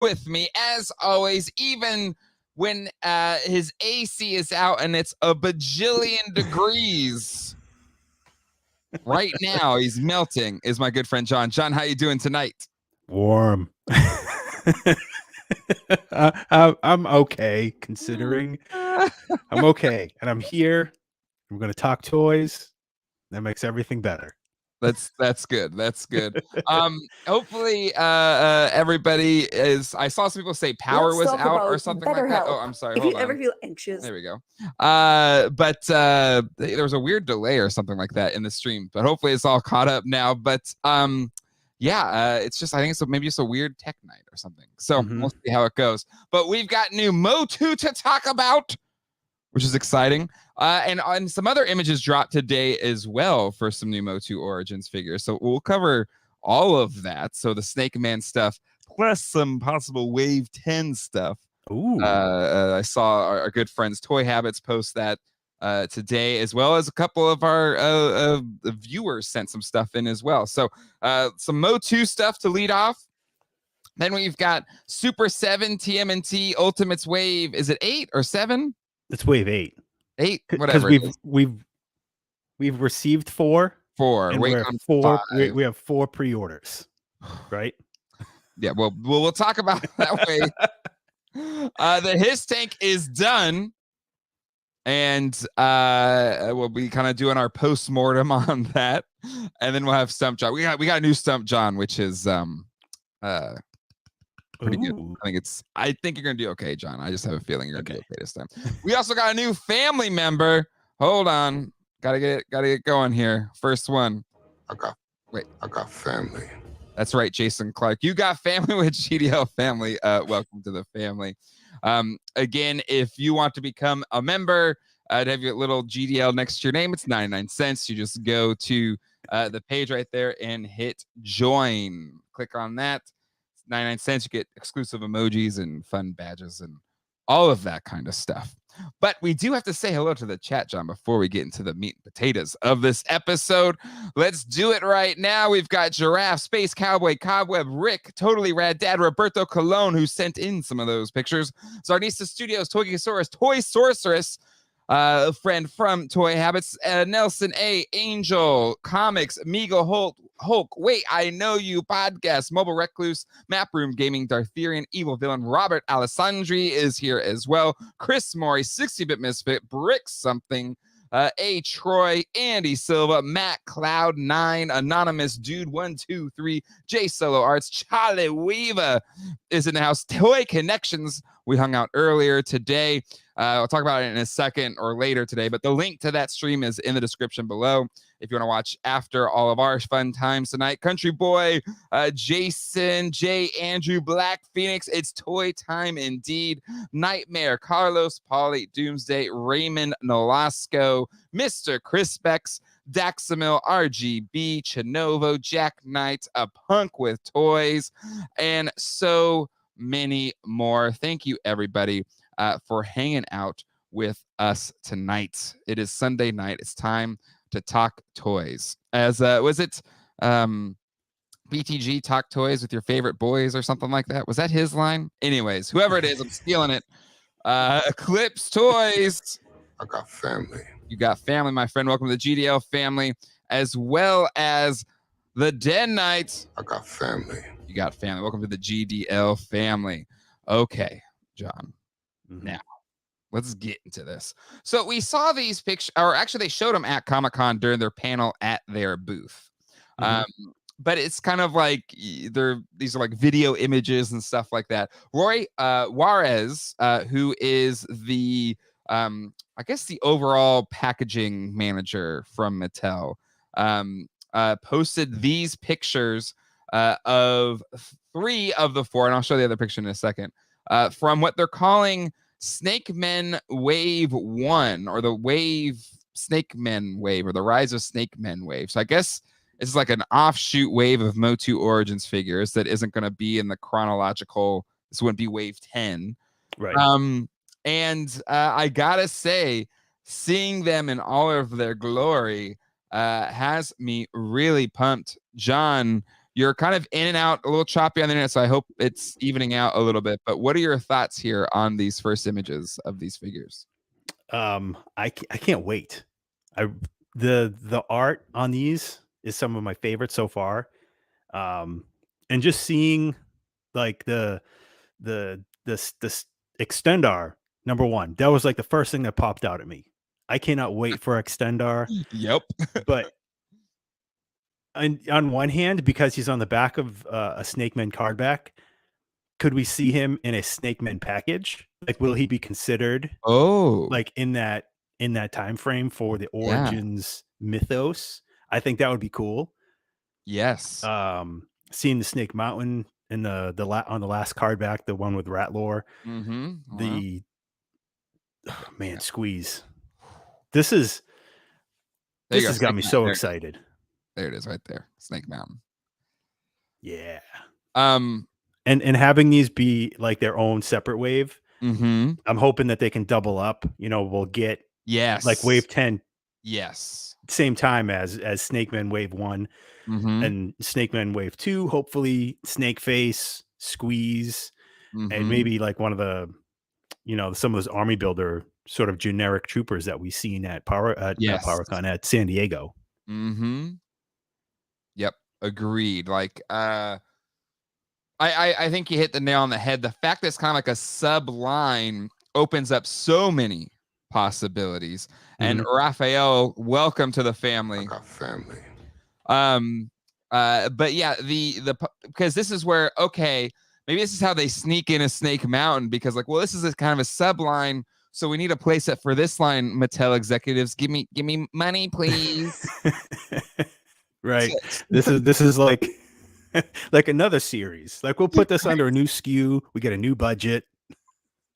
with me, as always, even when his AC is out and it's a bajillion degrees. Right now, he's melting, is my good friend John. John, how you doing tonight? Warm. I'm okay, considering. I'm okay, and I'm here. I'm going to talk toys. That makes everything better. That's good. That's good. Hopefully everybody is. I saw some people say power was out or something like that. Oh, I'm sorry. If Hold you on. ever feel anxious, There we go. But there was a weird delay or something like that in the stream, but hopefully it's all caught up now. But yeah, it's just, I think it's maybe just a weird tech night or something. So we'll see how it goes. But we've got new MOTU to talk about, which is exciting. And some other images dropped today as well for some new MOTU Origins figures. So we'll cover all of that. So the Snake Man stuff, plus some possible Wave 10 stuff. Ooh. I saw our good friends Toy Habits post that today, as well as a couple of our viewers sent some stuff in as well. So some MOTU stuff to lead off. Then we've got Super 7 TMNT Ultimates Wave. Is it 8 or 7? It's Wave 8. 8, whatever. Because we've received 4. 4. And Wait we're on 4. 5. We have 4 pre-orders, right? Yeah, well, we'll talk about it that way. The Hiss Tank is done, and we'll be kind of doing our post-mortem on that, and then we'll have Stump John. We got a new Stump John, which is pretty good. I think you're gonna do okay, John. I just have a feeling you're gonna do okay this time. We also got a new family member. Hold on, gotta get going here. First one. I got family. That's right, Jason Clark. You got family with GDL family. Welcome to the family. Again, if you want to become a member, to have your little GDL next to your name, it's 99 cents. You just go to the page right there and hit join. Click on that. It's 99 cents. You get exclusive emojis and fun badges and all of that kind of stuff. But we do have to say hello to the chat, John, before we get into the meat and potatoes of this episode. Let's do it right now. We've got Giraffe, Space Cowboy, Cobweb, Rick, Totally Rad Dad, Roberto Colon, who sent in some of those pictures, Zarnista Studios, Toy Geeksaurus, Toy Sorceress, a friend from Toy Habits, Nelson A, Angel, Comics, Migo Hulk, Wait, I Know You, Podcast, Mobile Recluse, Map Room Gaming, Dartherian, Evil Villain, Robert Alessandri is here as well, Chris Maury, 60-Bit Misfit, Brick Something, A. Troy, Andy Silva, Matt Cloud 9, Anonymous Dude 123, J Solo Arts, Charlie Weaver is in the house, Toy Kennections. We hung out earlier today. I'll talk about it in a second or later today, but the link to that stream is in the description below if you want to watch after all of our fun times tonight. Country Boy, Jason, J, Andrew, Black Phoenix, it's toy time indeed. Nightmare, Carlos, Polly, Doomsday, Raymond Nolasco, Mr. Crispex, Daxamil, RGB, Chinovo, Jack Knight, A Punk with Toys, and so many more. Thank you, everybody, for hanging out with us tonight. It is Sunday night. It's time to talk toys. As was it BTG talk toys with your favorite boys or something like that? Was that his line? Anyways, whoever it is, I'm stealing it. Eclipse Toys. I got family. You got family, my friend. Welcome to the GDL family, as well as the Den Knights. I got family. You got family. Welcome to the GDL family. Okay, John. Now, let's get into this. So we saw these pictures, or actually they showed them at Comic-Con during their panel at their booth. But it's kind of like these are like video images and stuff like that. Roy Juarez, who is the I guess the overall packaging manager from Mattel, posted these pictures of 3 of the 4, and I'll show the other picture in a second, from what they're calling Snake Men Wave 1, or the Wave Snake Men Wave, or the Rise of Snake Men Wave. So I guess it's like an offshoot wave of MOTU Origins figures that isn't going to be in the chronological. This wouldn't be Wave 10. Right. And I gotta say, seeing them in all of their glory has me really pumped. John, You're kind of in and out, a little choppy on the internet, so I hope it's evening out a little bit. But what are your thoughts here on these first images of these figures? I can't wait. The art on these is some of my favorites so far. And just seeing like the Extendar #1, that was like the first thing that popped out at me. I cannot wait for Extendar. Yep. But on one hand, because he's on the back of a Snake Man card back, could we see him in a Snake Man package? Like, will he be considered like in that time frame for the Origins mythos? I think that would be cool. Yes. Seeing the Snake Mountain in on the last card back, the one with Ratlore. The Squeeze. This has got me so excited. There it is right there. Snake Mountain. Yeah. And having these be like their own separate wave. I'm hoping that they can double up. We'll get like wave 10. Yes. Same time as Snake Man wave 1 and Snake Man wave 2. Hopefully Snake Face, Squeeze, and maybe like one of the some of those army builder sort of generic troopers that we've seen at PowerCon at San Diego. Yep. Agreed. Like, I think you hit the nail on the head. The fact that it's kind of like a sub line opens up so many possibilities. And Raphael, welcome to the family. I got family. But yeah, because this is where, okay, maybe this is how they sneak in a Snake Mountain, because like, well, this is a kind of a sub line, so we need a playset for this line. Mattel executives, give me money, please. Right. This is like like another series. Like, we'll put this under a new SKU. We get a new budget.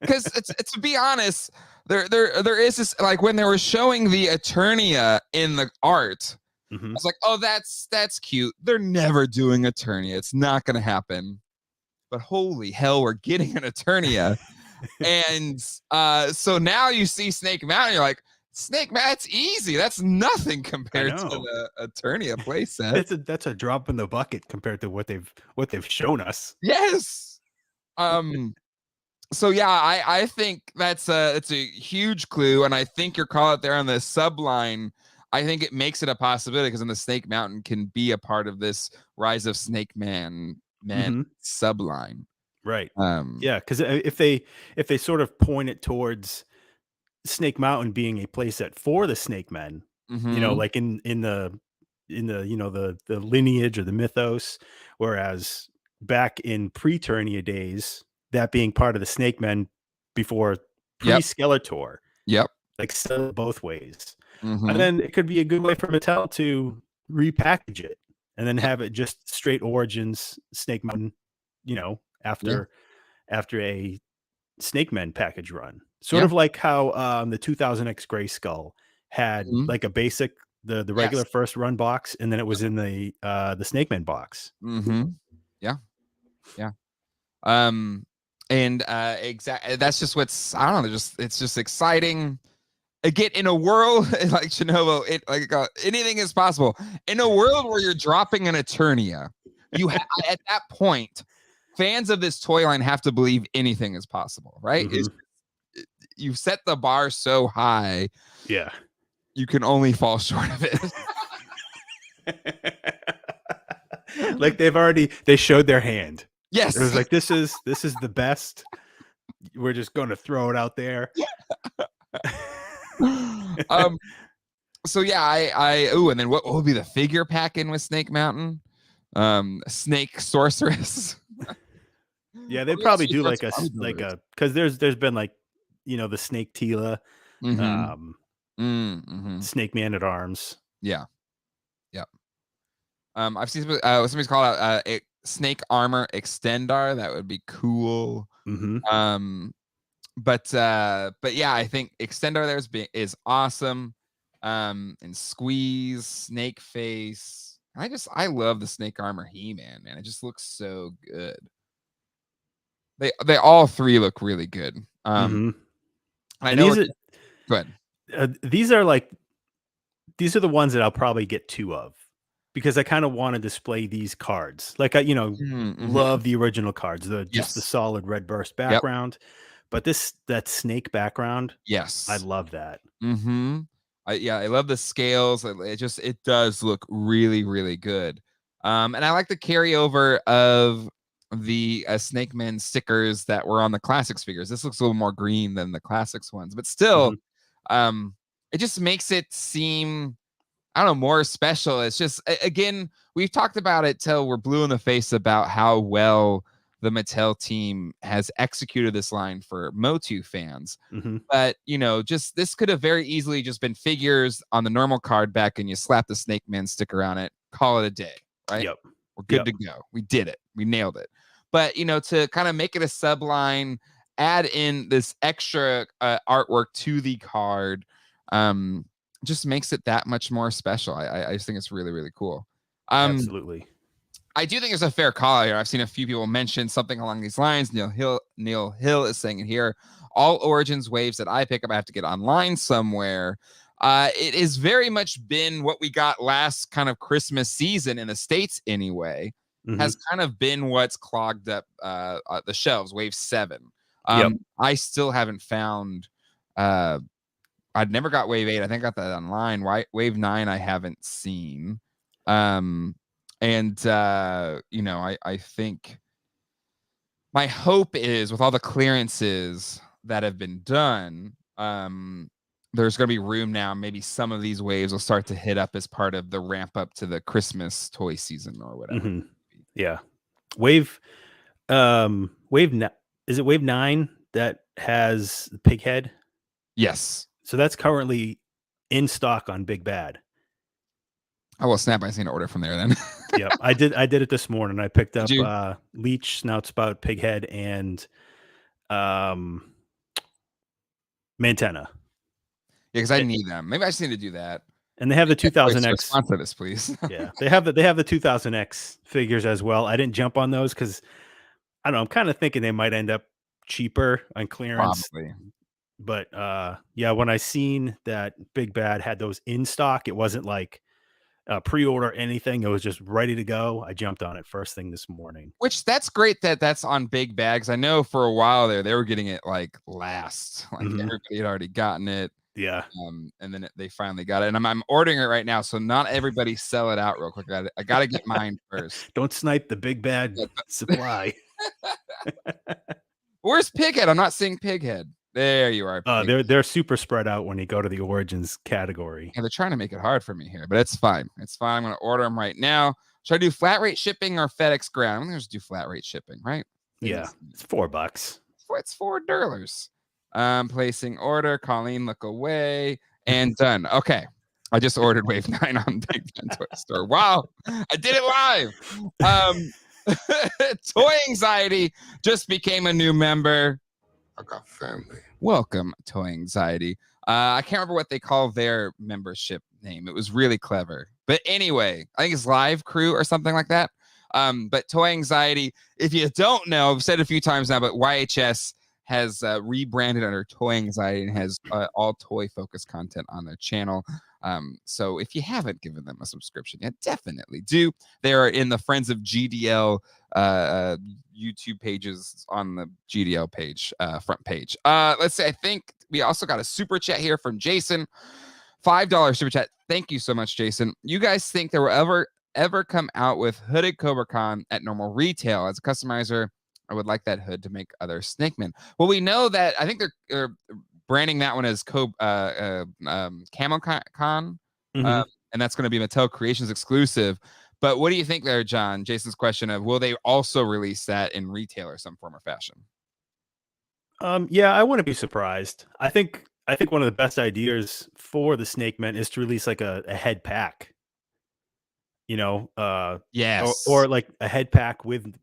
Because it's to be honest, there is this, like, when they were showing the Eternia in the art, I was like, oh, that's cute. They're never doing Eternia. It's not going to happen. But holy hell, we're getting an Eternia. And so now you see Snake Mountain, you're like, Snake Mountain, that's easy. That's nothing compared to the Eternia playset. That's a drop in the bucket compared to what they've shown us. Yes. So yeah, I think it's a huge clue, and I think your call out there on the subline, I think it makes it a possibility, because then the Snake Mountain can be a part of this Rise of Snake Man subline. Right. Yeah, because if they sort of point it towards Snake Mountain being a playset for the Snake Men, like in the the lineage or the mythos, whereas back in pre-Eternia days, that being part of the Snake Men before pre-Skeletor. Yep. Like, sell it both ways. And then it could be a good way for Mattel to repackage it and then have it just straight Origins Snake Mountain, after a Snake Men package run. Sort of like how the 2000X Gray Skull had like a basic, the regular first run box, and then it was in the Snake Man box. Yeah. And exactly, that's just what's, I don't know, it's just exciting. Again, in a world like Shinobu, anything is possible. In a world where you're dropping an Eternia, you have, at that point, fans of this toy line have to believe anything is possible, right? You've set the bar so high, you can only fall short of it. Like, they showed their hand. Yes, it was like, this is the best. We're just going to throw it out there. So yeah, and then what will be the figure pack in with Snake Mountain? Snake Sorceress. Yeah, they'd probably do like because there's been like, the Snake Tila, Snake Man at Arms. Yeah. I've seen somebody's called out Snake Armor Extendar. That would be cool. But yeah, I think Extendar there is awesome. And Squeeze, Snake Face. I love the Snake Armor He-Man, man. It just looks so good. They all three look really good. I know. Go ahead. These are the ones that I'll probably get two of. because I kind of want to display these cards. Like I, love the original cards, just the solid red burst background. But that snake background, Yes, I love that. I love the scales. It does look really, really good. And I like the carryover of the Snake Man stickers that were on the classics figures. This looks a little more green than the classics ones, but still, it just makes it seem, I don't know, more special. It's just, again, we've talked about it till we're blue in the face about how well the Mattel team has executed this line for MOTU fans. But, just this could have very easily just been figures on the normal card back, and you slap the Snake Man sticker on it, call it a day, right? Yep. We're good to go. We did it. We nailed it. But, to kind of make it a subline, add in this extra artwork to the card, just makes it that much more special. I just think it's really, really cool. Absolutely. I do think there's a fair call here. I've seen a few people mention something along these lines. Neil Hill is saying it here. All Origins waves that I pick up, I have to get online somewhere. It has very much been what we got last kind of Christmas season in the States anyway, has kind of been what's clogged up the shelves, Wave 7. I still haven't found... I'd never got Wave 8. I think I got that online. Wave 9 I haven't seen. I think my hope is, with all the clearances that have been done, there's going to be room now. Maybe some of these waves will start to hit up as part of the ramp up to the Christmas toy season or whatever. Yeah. Wave, is it Wave 9 that has the pig head? Yes. So that's currently in stock on Big Bad. Oh, well, snap. I seen an order from there then. Yeah, I did it this morning. I picked up Leech, Snout Spout, Pig Head, and Mantena. Yeah, because I need them. Maybe I just need to do that. And they have the 2000X. Sponsor this, please. Yeah, they have the 2000X figures as well. I didn't jump on those because I don't know. I'm kind of thinking they might end up cheaper on clearance. Probably. But when I seen that Big Bad had those in stock, it wasn't like pre-order anything. It was just ready to go. I jumped on it first thing this morning. Which that's great that's on Big Bags. I know for a while there they were getting it like last. Like everybody had already gotten it. Yeah. And then they finally got it. And I'm ordering it right now. So not everybody sell it out real quick. I got to get mine first. Don't snipe the Big Bad supply. Where's Pighead? I'm not seeing Pighead. There you are. They're super spread out when you go to the Origins category. Yeah, they're trying to make it hard for me here, but it's fine. It's fine. I'm going to order them right now. Should I do flat rate shipping or FedEx ground? I'm going to just do flat rate shipping, right? Yeah, it's $4. It's $4. Placing order. Colleen, look away. And done. Okay. I just ordered Wave 9 on Big Ben Toy Store. Wow. I did it live. Toy Anxiety just became a new member. I got family. Welcome, Toy Anxiety. I can't remember what they call their membership name. It was really clever. But anyway, I think it's Live Crew or something like that. But Toy Anxiety, if you don't know, I've said it a few times now, but YHS has rebranded under Toy Anxiety and has all toy-focused content on their channel. So if you haven't given them a subscription yet, definitely do. They are in the Friends of GDL YouTube pages on the GDL page, front page. Let's say, I think we also got a super chat here from Jason. $5 super chat. Thank you so much, Jason. You guys think there will ever come out with hooded Cobra Khan at normal retail? As a customizer, I would like that hood to make other Snake Men. Well, we know that, I think they're branding that one as Camo Con, and that's going to be Mattel Creations exclusive. But what do you think there, John? Jason's question of, will they also release that in retail or some form or fashion? Yeah, I wouldn't be surprised. I think one of the best ideas for the Snake Men is to release like a head pack. Yes, or like a head pack with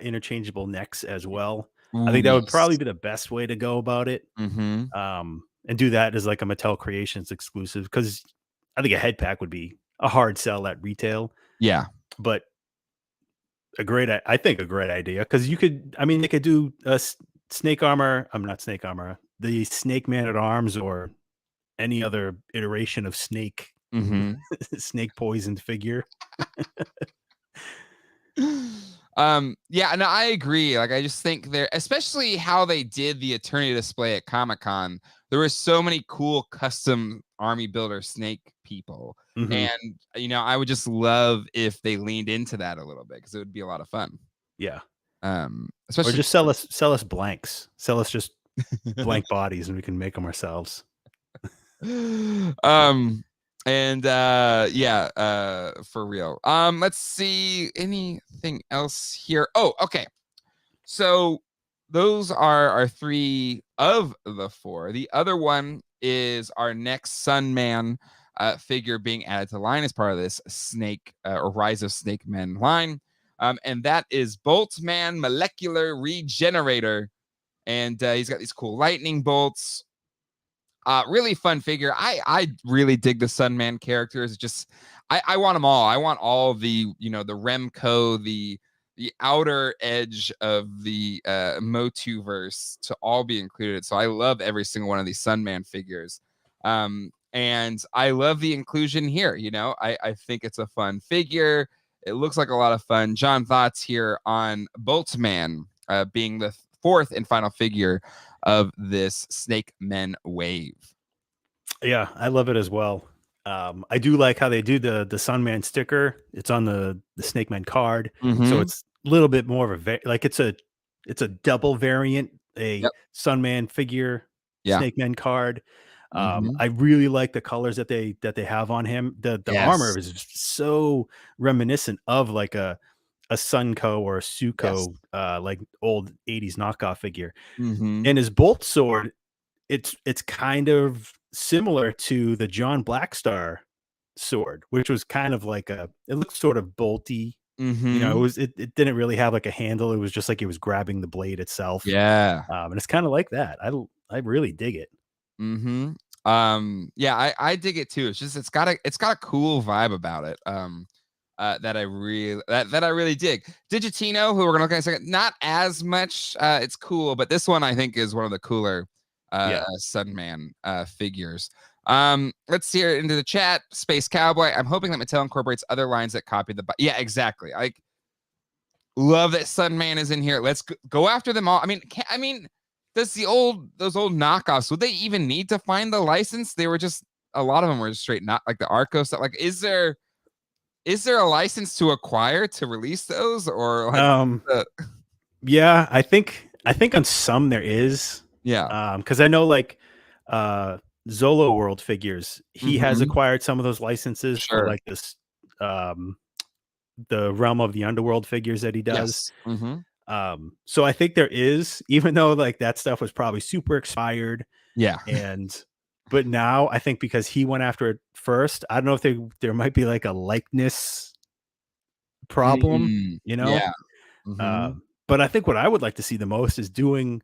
interchangeable necks as well. I think that would probably be the best way to go about it. And do that as like a Mattel Creations exclusive, because I think a head pack would be a hard sell at retail. Yeah, but a great idea, because they could do a Snake Armor. I'm not Snake Armor. The Snake Man at Arms or any other iteration of Snake snake poisoned figure. Yeah, no, I agree. Like, I just think they're, especially how they did the Eternity display at Comic-Con, there were so many cool custom army builder snake people. And, you know, I would just love if they leaned into that a little bit, because it would be a lot of fun. Yeah. Especially or just sell us blanks. Sell us just blank bodies and we can make them ourselves. And for real. Let's see, anything else here. Oh, okay. So those are our 3 of the 4. The other one is our next Sunman figure being added to the line as part of this Snake or Rise of Snake Men line. And that is Boltman Molecular Regenerator. And he's got these cool lightning bolts. Really fun figure. I really dig the Sunman characters. Just I want them all. I want all the, you know, the Remco, the outer edge of the MOTU verse to all be included. So I love every single one of these Sunman figures. And I love the inclusion here. You know, I think it's a fun figure. It looks like a lot of fun. John, thoughts here on Boltman being the 4th and final figure of this Snake Men wave. Yeah, I love it as well. I do like how they do the Sunman sticker. It's on the Snake Men card, so it's a little bit more of a it's a double variant, Sunman figure, Snake Men card. I really like the colors that they have on him. The armor is so reminiscent of like a Sunko or a Suko, like old 80s knockoff figure. And his bolt sword, it's kind of similar to the John Blackstar sword, which was kind of like it looked sort of bolty. You know, it didn't really have like a handle. It was just like it was grabbing the blade itself. Yeah. And it's kind of like that. I really dig it. Yeah, I dig it too. It's just it's got a cool vibe about it. That I really dig. Digitino, who we're gonna look at in a second, not as much. It's cool, but this one I think is one of the cooler Sunman figures. Let's see here into the chat. Space Cowboy. I'm hoping that Mattel incorporates other lines that copy the. Yeah, exactly. I love that Sunman is in here. Let's go after them all. I mean, does those old knockoffs, would they even need to find the license? They were just, a lot of them were just straight, not like the Arco stuff. Like, is there a license to acquire to release those, or like yeah, I think on some there is. Yeah. Because I know like Zolo World Figures, he has acquired some of those licenses for like this the Realm of the Underworld figures that he does. So I think there is, even though like that stuff was probably super expired. But now I think because he went after it first, I don't know if there might be like a likeness problem, you know? But I think what I would like to see the most is doing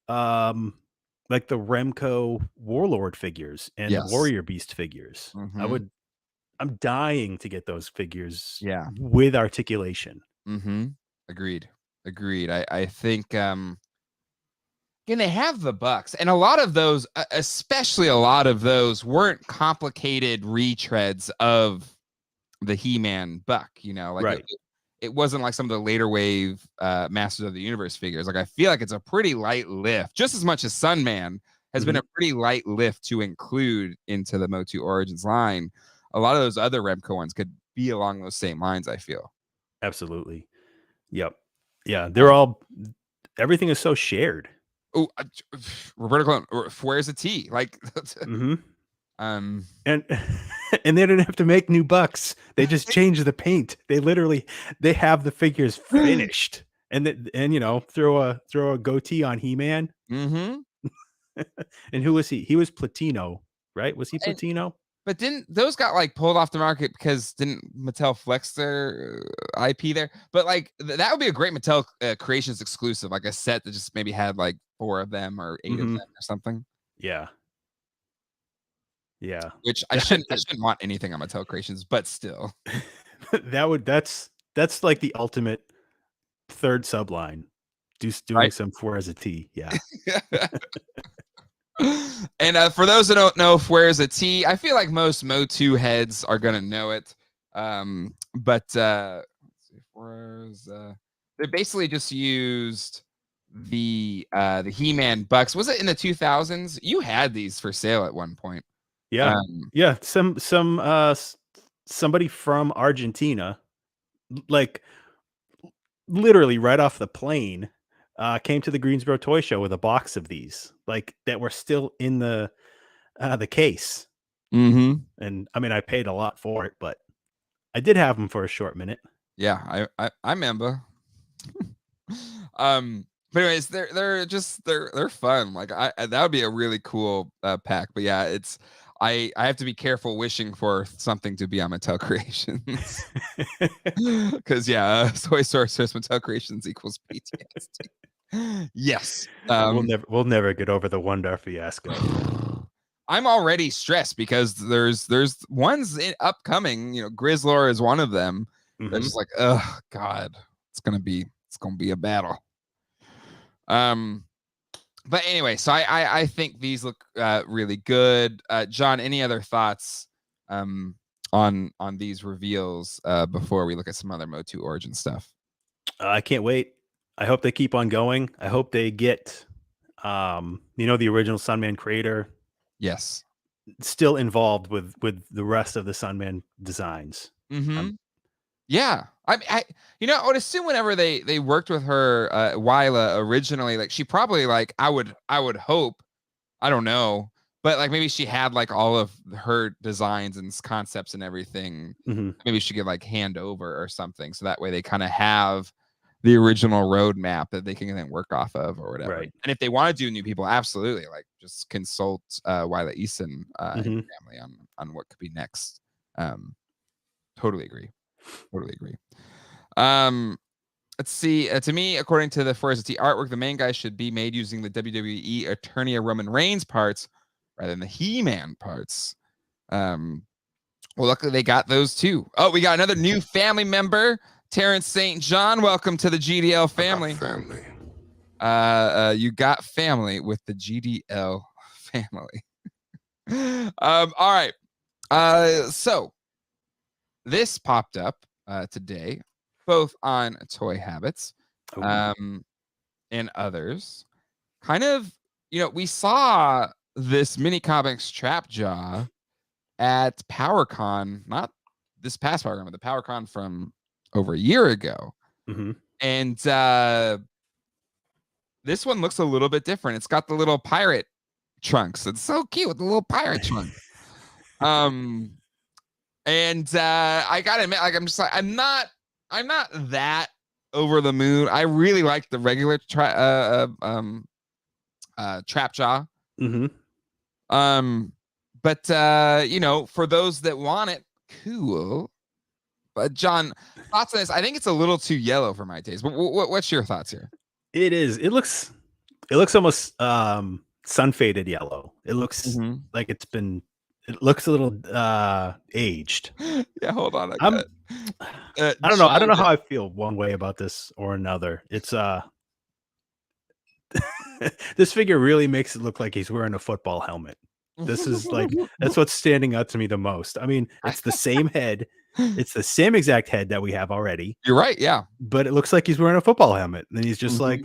like the Remco Warlord figures and the Warrior Beast figures. I'm dying to get those figures with articulation. Agreed. I think and they have the bucks, and a lot of those, especially a lot of those, weren't complicated retreads of the He-Man buck, you know, like it wasn't like some of the later wave Masters of the Universe figures. Like, I feel like it's a pretty light lift, just as much as Sunman has been a pretty light lift to include into the MOTU Origins line. A lot of those other Remco ones could be along those same lines, I feel. Absolutely. Yep. Yeah, they're all, everything is so shared. Oh, Roberto, where's the T? Like, and they didn't have to make new bucks. They just changed the paint. They have the figures finished, and you know, throw a goatee on He-Man. And who was he? He was Platino, right? Was he Platino? But didn't those got like pulled off the market because didn't Mattel flex their IP there? But like that would be a great Mattel Creations exclusive, like a set that just maybe had like 4 of them or 8 of them or something. Yeah. Which I shouldn't want anything on Mattel Creations, but still. that's like the ultimate third subline. Doing some 4 as a T. Yeah. And for those that don't know, where's a T? I feel like most MOTU heads are gonna know it. But let's see, where's they basically just used the He-Man bucks. Was it in the 2000s? You had these for sale at one point. Yeah. Yeah. Somebody from Argentina, like literally right off the plane, came to the Greensboro Toy Show with a box of these, like that were still in the case. Mm-hmm. And I mean, I paid a lot for it, but I did have them for a short minute. Yeah, I remember. But anyways, they're fun. Like that would be a really cool pack. But yeah, it's I have to be careful wishing for something to be on Mattel Creations. Because yeah, soy sorceress Mattel Creations equals PTSD. Yes. We'll never get over the Wonder fiasco. I'm already stressed because there's ones upcoming. You know, Grizzlor is one of them. That's just like, oh God, it's gonna be a battle. But anyway, so I think these look really good. John, any other thoughts on these reveals before we look at some other MOTU origin stuff? I can't wait. I hope they keep on going. I hope they get the original Sunman creator. Yes. Still involved with the rest of the Sunman designs. Yeah. I would assume whenever they worked with her Wyla originally, like she probably like I would hope, I don't know, but like maybe she had like all of her designs and concepts and everything. Maybe she could like hand over or something, so that way they kind of have the original roadmap that they can then work off of or whatever. Right. And if they want to do new people, absolutely, like just consult Wyla Eason and family on what could be next. Totally agree. Let's see. To me, according to the Forza T artwork, the main guy should be made using the WWE Eternia Roman Reigns parts rather than the He-Man parts. Well, luckily they got those too. Oh, we got another new family member, Terrence St. John. Welcome to the GDL family. You got family with the GDL family. All right. So this popped up today, both on Toy Habits and others. Kind of, we saw this mini comics Trap Jaw at PowerCon, not this past PowerCon, but the PowerCon from over a year ago. And this one looks a little bit different. It's got the little pirate trunks. It's so cute with the little pirate trunk. And I gotta admit, like, I'm not that over the moon. I really like the regular Trap Jaw. But for those that want it, cool. But John, thoughts on this? I think it's a little too yellow for my taste. But what's your thoughts here? It is. It looks almost sun faded yellow. It looks like it looks a little aged. Yeah, hold on. I don't know. I don't know how I feel one way about this or another. It's this figure really makes it look like he's wearing a football helmet. This is like, that's what's standing out to me the most. I mean, it's the same head. It's the same exact head that we have already. You're right. Yeah. But it looks like he's wearing a football helmet. And he's just like,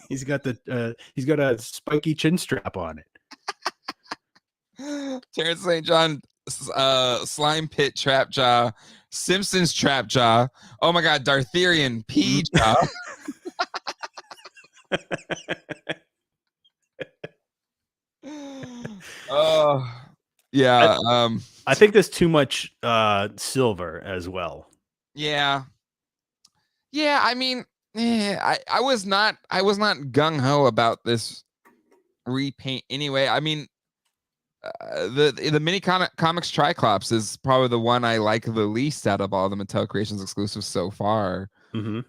he's got a spiky chin strap on it. Terrence St. John, Slime Pit Trap Jaw, Simpsons Trap Jaw. Oh my God, Dartherian P Jaw. Oh yeah. I think there's too much silver as well. Yeah. I mean, I was not gung ho about this repaint anyway. I mean, the mini comics Triclops is probably the one I like the least out of all the Mattel Creations exclusives so far. Tony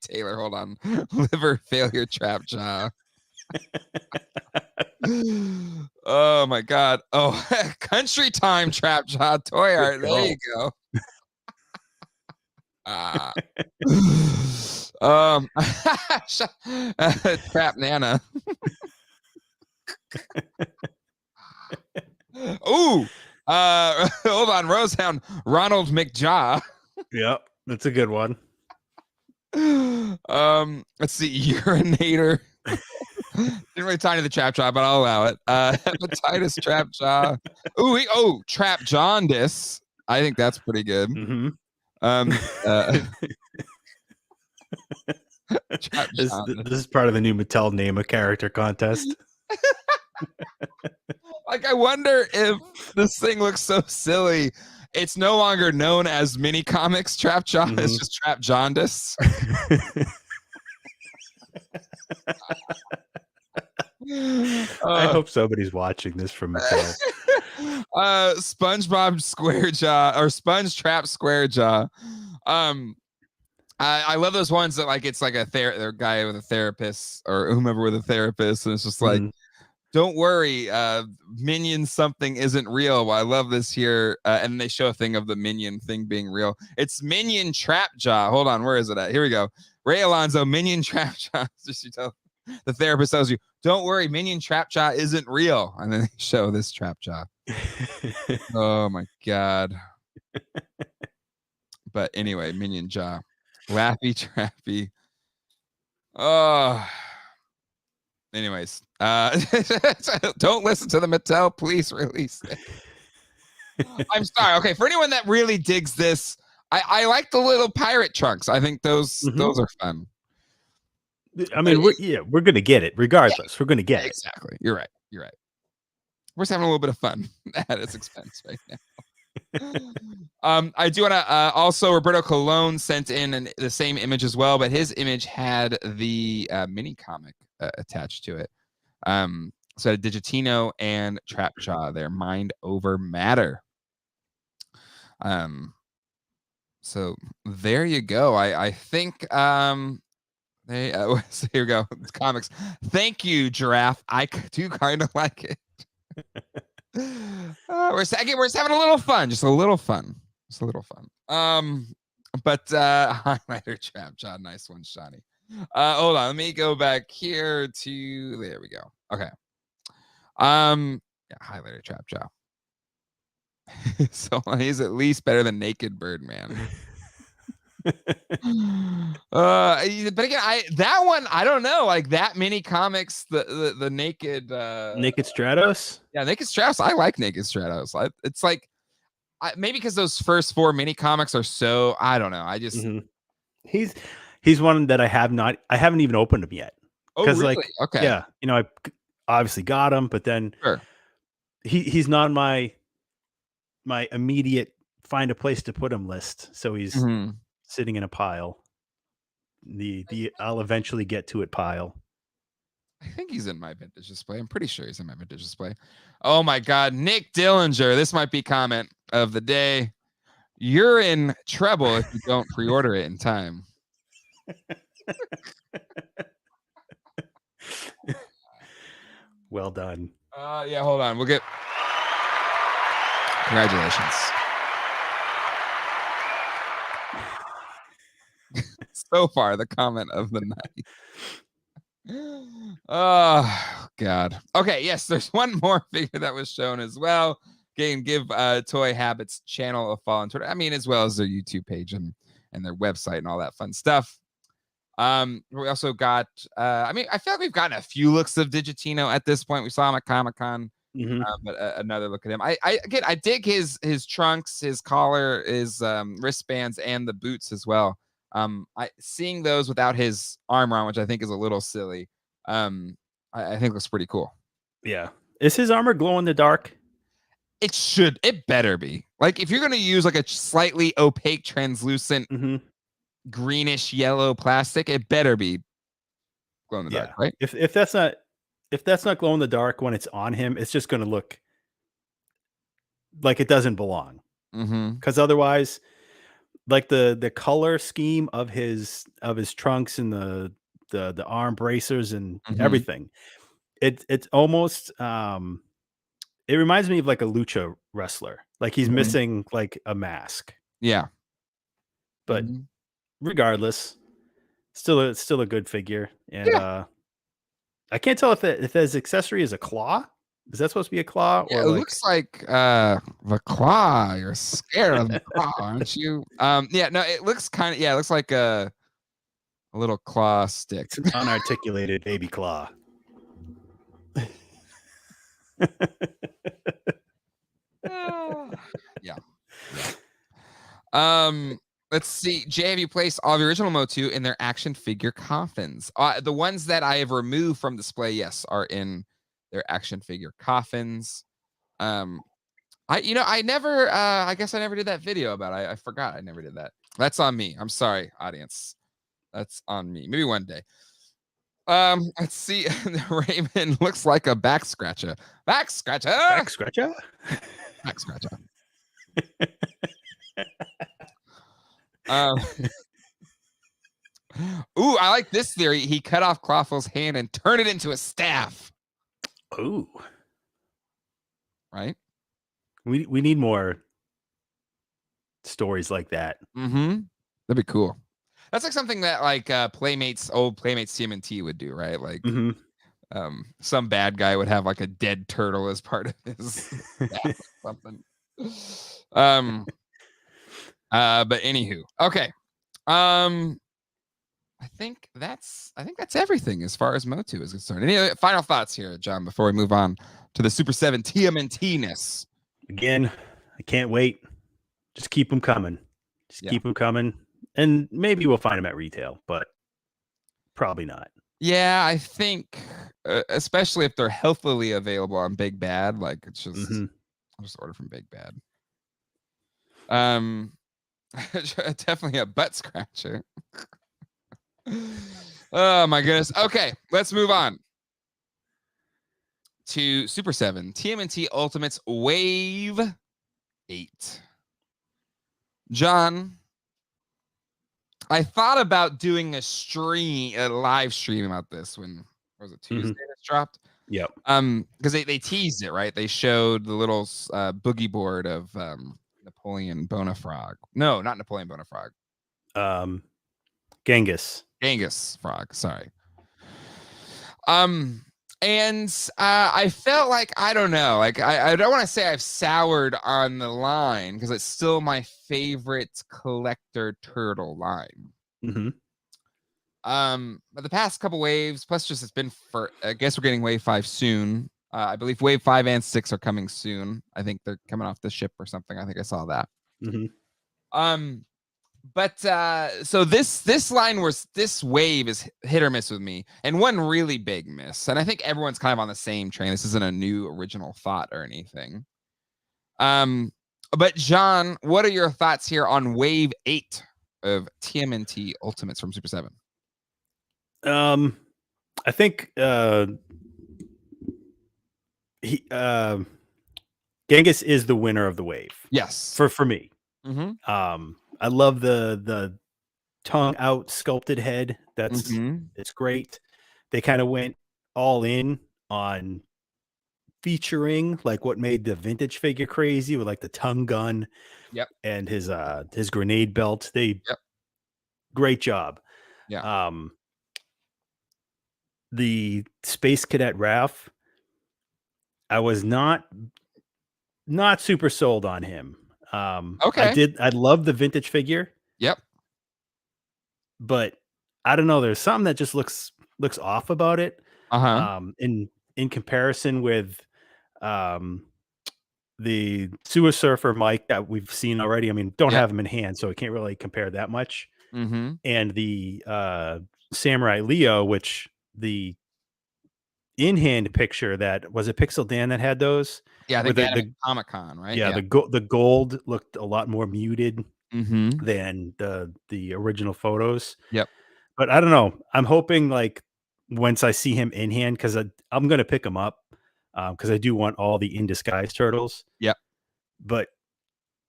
Taylor, hold on. Liver failure Trap Jaw. Oh my God. Oh, Country Time Trap Jaw toy art. There you go. Trap Nana. Ooh, hold on, Rosehound. Ronald McJaw. Yep, that's a good one. Let's see, urinator. Didn't really tie into the trap jaw, but I'll allow it. Hepatitis trap jaw. Ooh, trap jaundice. I think that's pretty good. Mm-hmm. This is part of the new Mattel name a character contest. Like, I wonder if this thing looks so silly. It's no longer known as Mini Comics Trap Jaw. Mm-hmm. It's just Trap Jaundice. I hope somebody's watching this from Mattel. SpongeBob Square Jaw or Sponge Trap Square Jaw. I love those ones that like it's like a guy with a therapist or whomever with a therapist, and it's just like, don't worry, Minion something isn't real. Well, I love this here, and they show a thing of the Minion thing being real. It's Minion Trap Jaw. Hold on, where is it at? Here we go. Ray Alonzo, Minion Trap Jaw. Just you tell the therapist tells you, don't worry, Minion Trap Jaw isn't real, and then they show this Trap Jaw. Oh my god. But anyway, Minion Jaw. Laffy Trappy. Oh. Anyways, don't listen to the Mattel. Please release it. I'm sorry. Okay, for anyone that really digs this, I like the little pirate trunks. I think those are fun. I mean, we're gonna get it regardless. Yeah, we're gonna get it. Exactly. You're right. We're just having a little bit of fun at its expense right now. I do want to also, Roberto Colon sent in the same image as well, but his image had the mini comic attached to it. So Digitino and Trap Jaw, their Mind Over Matter. So there you go. I think they so here we go. Comics. Thank you, Giraffe. I do kind of like it. We're just having a little fun, just a little fun. But highlighter Trap Jaw, nice one, Shawnee. Hold on, let me go back here to there we go. Okay. Yeah, highlighter Trap Jaw. So he's at least better than Naked Birdman. But again, that one, I don't know, like that mini comics, the Naked Naked Stratos. Yeah, Naked Stratos. I like Naked Stratos. It's like maybe because those first 4 mini comics are so, I don't know. I just he's one that I haven't even opened him yet. Oh, really? Like, okay. Yeah, I obviously got him, but then he's not my immediate find a place to put him list. So he's sitting in a pile. The I'll eventually get to it pile. I think he's in my vintage display. I'm pretty sure he's in my vintage display. Oh my God, Nick Dillinger. This might be comment of the day. You're in trouble if you don't pre-order it in time. Well done. Yeah, hold on. We'll get congratulations. So far, the comment of the night. Oh God. Okay, yes, there's one more figure that was shown as well. Again, give Toy Habits channel a follow on Twitter. I mean, as well as their YouTube page and their website and all that fun stuff. We also got I mean, I feel like we've gotten a few looks of Digitino at this point. We saw him at Comic-Con. But another look at him. I dig his trunks, his collar, his wristbands, and the boots as well. Seeing those without his armor on, which I think is a little silly, I think looks pretty cool. Yeah. Is his armor glow in the dark? It better be. Like, if you're going to use like a slightly opaque, translucent, greenish yellow plastic, it better be glow in the dark, right? If that's not glow in the dark when it's on him, it's just going to look like it doesn't belong. Because otherwise, like the color scheme of his trunks and the arm bracers and everything, it's almost it reminds me of like a lucha wrestler. Like he's missing like a mask. Yeah. But regardless, still a good figure, and I can't tell if his accessory is a claw. Is that supposed to be a claw or it like? looks like the claw. You're scared of the claw, aren't you? Yeah, no, it looks kind of it looks like a little claw stick. It's an unarticulated baby claw. Yeah. Let's see. Jay, have you placed all the original MOTU in their action figure coffins? The ones that I have removed from display, yes, are in their action figure coffins. I never I guess I never did that video about it. I forgot I never did that. That's on me. I'm sorry, audience. That's on me. Maybe one day. Let's see. Raymond looks like a back scratcher. Back scratcher. Back scratcher. Back scratcher. Ooh, I like this theory. He cut off Clawful's hand and turned it into a staff. Ooh. Right? We need more stories like that. Mm-hmm. That'd be cool. That's like something that like old Playmates TMNT would do, right? Like some bad guy would have like a dead turtle as part of his staff or something. But anywho, okay. I think that's everything as far as MOTU is concerned. Any other final thoughts here, John, before we move on to the Super 7 TMNT-ness? Again, I can't wait. Just keep them coming. Keep them coming. And maybe we'll find them at retail, but probably not. Yeah, I think, especially if they're healthily available on Big Bad, like it's just, I'll just order from Big Bad. Definitely a butt scratcher. Oh my goodness. Okay, let's move on to Super 7 TMNT Ultimates Wave 8. John, I thought about doing a live stream about this when was it Tuesday this dropped? Yep. Because they teased it, right? They showed the little boogie board of Napoleon Bonafrog. No, not Napoleon Bonafrog. Genghis Frog, sorry. And I felt like, I don't know, like I don't want to say I've soured on the line because it's still my favorite collector turtle line. But the past couple waves, plus just it's been for, I guess we're getting wave 5 soon. I believe wave 5 and 6 are coming soon. I think they're coming off the ship or something. I think I saw that. But so this wave is hit or miss with me, and one really big miss, and I think everyone's kind of on the same train. This isn't a new original thought or anything. But John, what are your thoughts here on wave 8 of TMNT Ultimates from Super 7? I think Genghis is the winner of the wave. Yes, for me. I love the tongue out sculpted head. That's it's great. They kind of went all in on featuring like what made the vintage figure crazy with like the tongue gun. And his grenade belt. Great job. The Space Cadet Raph, I was not super sold on him. I love the vintage figure. But I don't know, there's something that just looks off about it. In comparison with the Sewer Surfer Mike that we've seen already. I mean, don't have him in hand, so I can't really compare that much. And the Samurai Leo, which the in-hand picture that was a Pixel Dan that had those. I think the Comic-Con, right? The gold looked a lot more muted than the original photos. But I don't know. I'm hoping like once I see him in hand, because I'm gonna pick him up because I do want all the in disguise turtles. But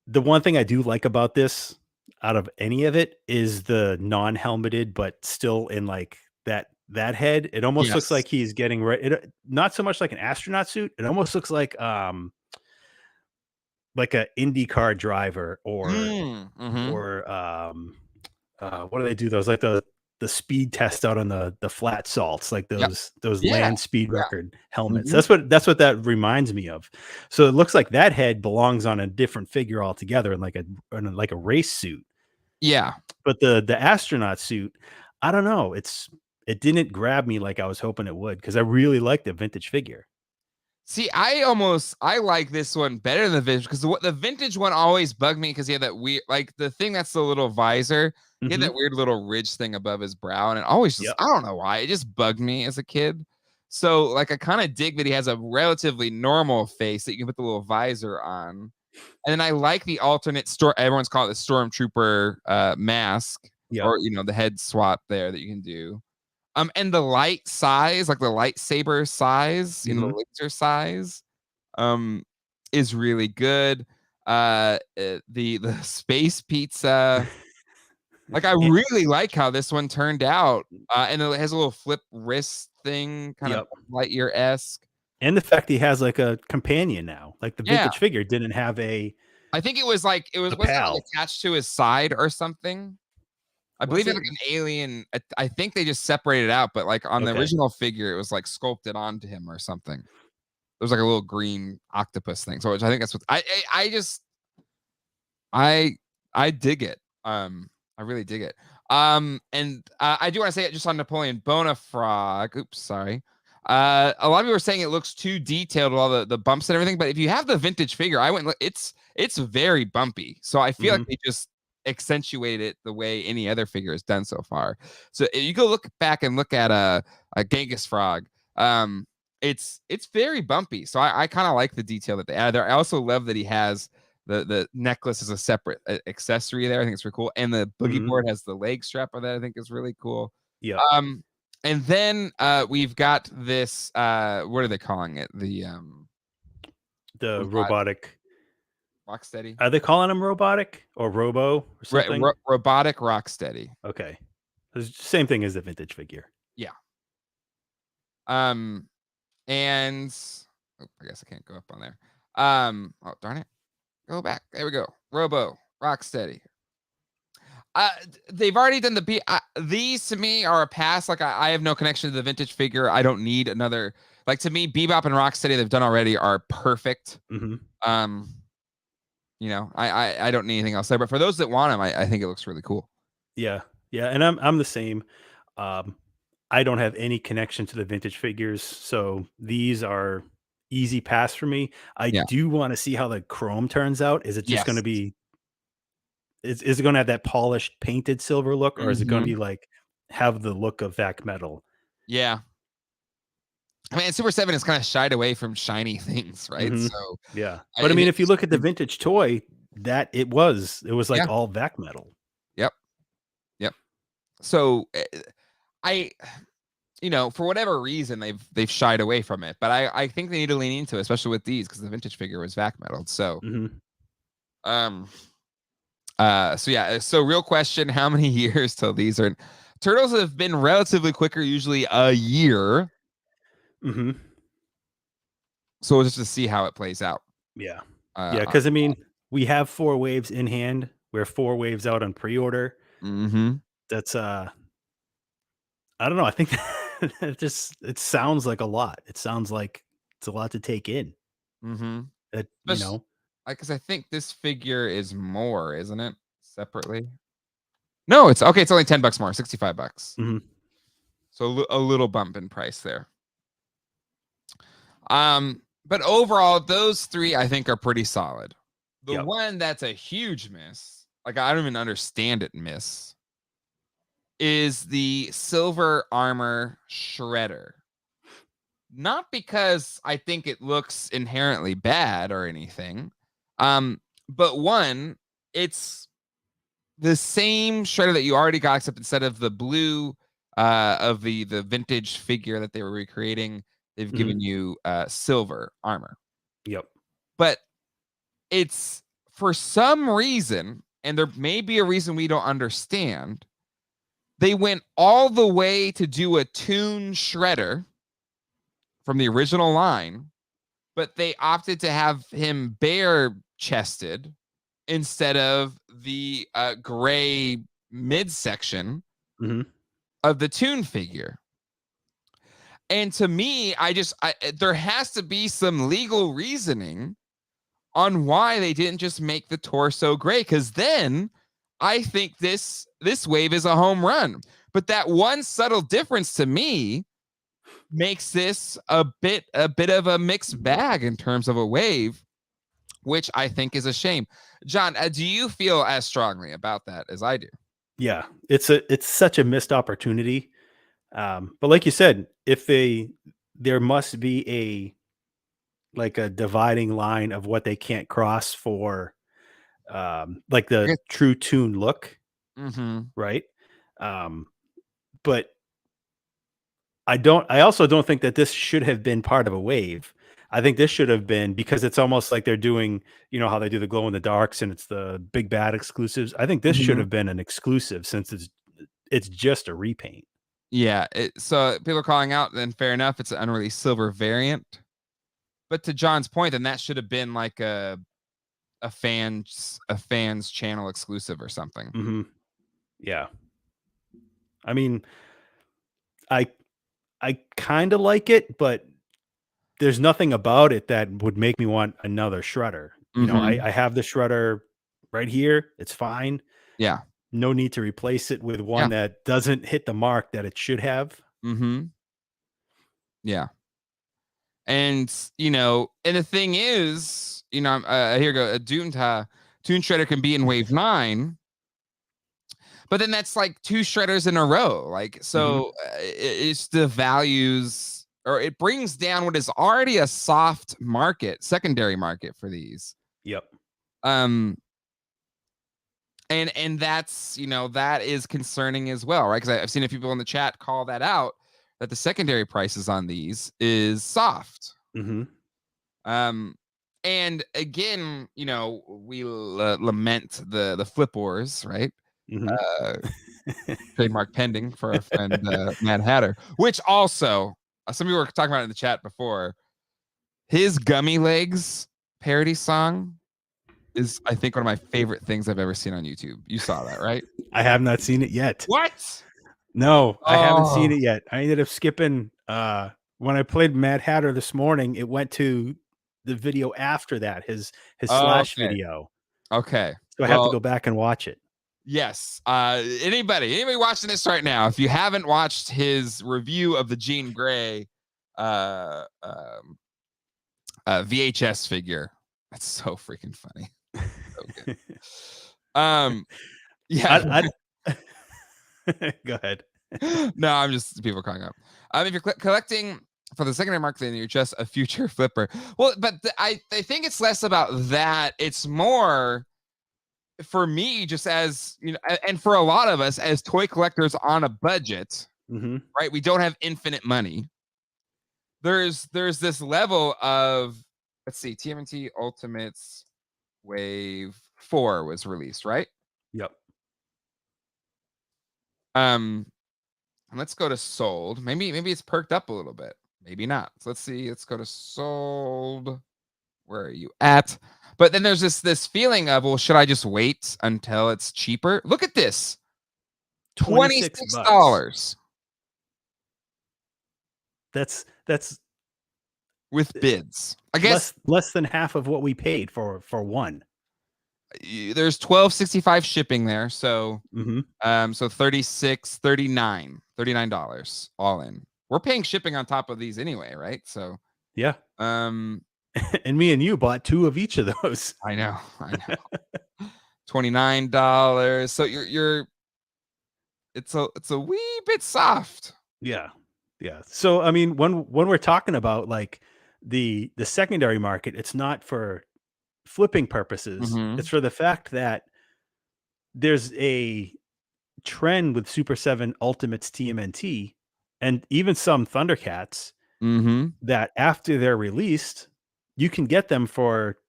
the one thing I do like about this, out of any of it, is the non-helmeted, but still in like that head. It almost looks like he's getting ready. Not so much like an astronaut suit. It almost looks like a IndyCar driver or what do they do? Those like the speed test out on the flat salts, like those Yeah. land speed record helmets. Mhm. That's what that reminds me of. So it looks like that head belongs on a different figure altogether, in like a race suit. Yeah. But the astronaut suit, I don't know. It didn't grab me like I was hoping it would, because I really like the vintage figure. See, I like this one better than the vintage, because the vintage one always bugged me because he had that weird, like the thing that's the little visor. He had that weird little ridge thing above his brow, and it always just, Yep. I don't know why, it just bugged me as a kid. So like I kind of dig that he has a relatively normal face that you can put the little visor on. And then I like the alternate everyone's called it the Stormtrooper mask, Yep. or the head swap there that you can do. And the light size, like the lightsaber size, the laser size, is really good. The space pizza, like I really like how this one turned out. And it has a little flip wrist thing, kind of Lightyear-esque. And the fact he has like a companion now, like the Yeah. vintage figure didn't have a. I think it was wasn't it pal. like attached to his side or something? I believe it's it? like an alien. I think they just separated out, but like on the Okay. original figure, it was like sculpted onto him or something. There was like a little green octopus thing. So I think that's what I just I dig it. I really dig it. And I do want to say it just on Napoleon Bonafrog. Oops, sorry. A lot of people are saying it looks too detailed with all the bumps and everything, but if you have the vintage figure, it's very bumpy. So I feel like they just accentuate it the way any other figure has done so far. So if you go look back and look at a Genghis Frog, it's very bumpy. So I kind of like the detail that they add there. I also love that he has the necklace as a separate accessory there. I think it's really cool. And the boogie board has the leg strap on that. I think is really cool. Yeah. And then we've got this what are they calling it? The robotic Rocksteady. Are they calling him robotic or robo or something? Robotic Rocksteady. Okay. It's the same thing as the vintage figure. Yeah. And I guess I can't go up on there. Oh darn it. Go back. There we go. Robo Rocksteady. They've already done these to me are a pass. Like I have no connection to the vintage figure. I don't need another. Like to me, Bebop and Rocksteady they've done already are perfect. I don't need anything else there. But for those that want them, I think it looks really cool. Yeah, yeah, and I'm the same. I don't have any connection to the vintage figures, so these are easy pass for me. I do want to see how the chrome turns out. Is it just going to be? Is it going to have that polished, painted silver look, or is it going to be like have the look of vac metal? Yeah. I mean, Super 7 has kind of shied away from shiny things, right? So yeah, but I mean, if you look at the vintage toy, that it was like all vac metal. Yep. So for whatever reason they've shied away from it, but I think they need to lean into it, especially with these because the vintage figure was vac metal. So so real question, how many years till these are Turtles have been relatively quicker, usually a year. So just to see how it plays out. Yeah. Because I mean, we have 4 waves in hand. We're 4 waves out on pre-order. That's I don't know. I think it sounds like a lot. It sounds like it's a lot to take in. Because I think this figure is more, isn't it? Separately. No, it's okay. It's only $10 more, $65. So a little bump in price there. But overall, those 3 I think are pretty solid. The one that's a huge miss, like I don't even understand it miss, is the silver armor shredder. Not because I think it looks inherently bad or anything, but one, it's the same shredder that you already got, except instead of the blue of the vintage figure that they were recreating, they've given you silver armor. But it's for some reason, and there may be a reason we don't understand, they went all the way to do a Toon shredder from the original line, but they opted to have him bare chested instead of the gray midsection. of the Toon figure. And to me, there has to be some legal reasoning on why they didn't just make the torso gray, because then I think this wave is a home run. But that one subtle difference to me makes this a bit of a mixed bag in terms of a wave, which I think is a shame. John, do you feel as strongly about that as I do? Yeah, it's such a missed opportunity. But like you said, there must be a dividing line of what they can't cross for, like the true Toon look, right? But I also don't think that this should have been part of a wave. I think this should have been, because it's almost like they're doing, how they do the glow in the darks and it's the big bad exclusives. I think this should have been an exclusive, since it's just a repaint. Yeah. So people are calling out, then fair enough. It's an unreleased silver variant. But to John's point, then that should have been like a fans channel exclusive or something. Yeah. I mean, I kind of like it, but there's nothing about it that would make me want another shredder. I have the shredder right here. It's fine. Yeah. No need to replace it with one that doesn't hit the mark that it should have. Yeah. And, and the thing is, here we go. A Toon shredder can be in wave 9, but then that's like 2 shredders in a row. Like, so it's the values, or it brings down what is already a soft market, secondary market for these. Yep. And that's, that is concerning as well, right? Because I've seen a few people in the chat call that out, that the secondary prices on these is soft. And again, we lament the flip wars, right? Trademark pending for our friend Mad Hatter, which also some people were talking about it in the chat before. His Gummy Legs parody song is, I think, one of my favorite things I've ever seen on YouTube. You saw that, right? I have not seen it yet. What? No, I haven't seen it yet. I ended up skipping. When I played Mad Hatter this morning, it went to the video after that, his Slash video. Okay. So I have to go back and watch it. Yes. Anybody watching this right now, if you haven't watched his review of the Jean Grey VHS figure, that's so freaking funny. So good. Yeah. Go ahead. No, I'm just people calling up. If you're collecting for the secondary market, then you're just a future flipper. Well, but I think it's less about that. It's more for me, just as and for a lot of us as toy collectors on a budget, right? We don't have infinite money. There's this level of, let's see, TMNT Ultimates Wave 4 was released, right? Yep. And let's go to sold. Maybe it's perked up a little bit. Maybe not. So let's see. Let's go to sold. Where are you at? But then there's this feeling of, well, should I just wait until it's cheaper? Look at this. $26. That's with bids. I guess less than half of what we paid for one. There's $12.65 shipping there, so so $39 all in. We're paying shipping on top of these anyway, right? So yeah. And me and you bought 2 of each of those. I know. $29. So you're it's a wee bit soft. Yeah. Yeah. So I mean, when we're talking about like the secondary market, it's not for flipping purposes. It's for the fact that there's a trend with Super 7 Ultimates TMNT and even some Thundercats that after they're released, you can get them for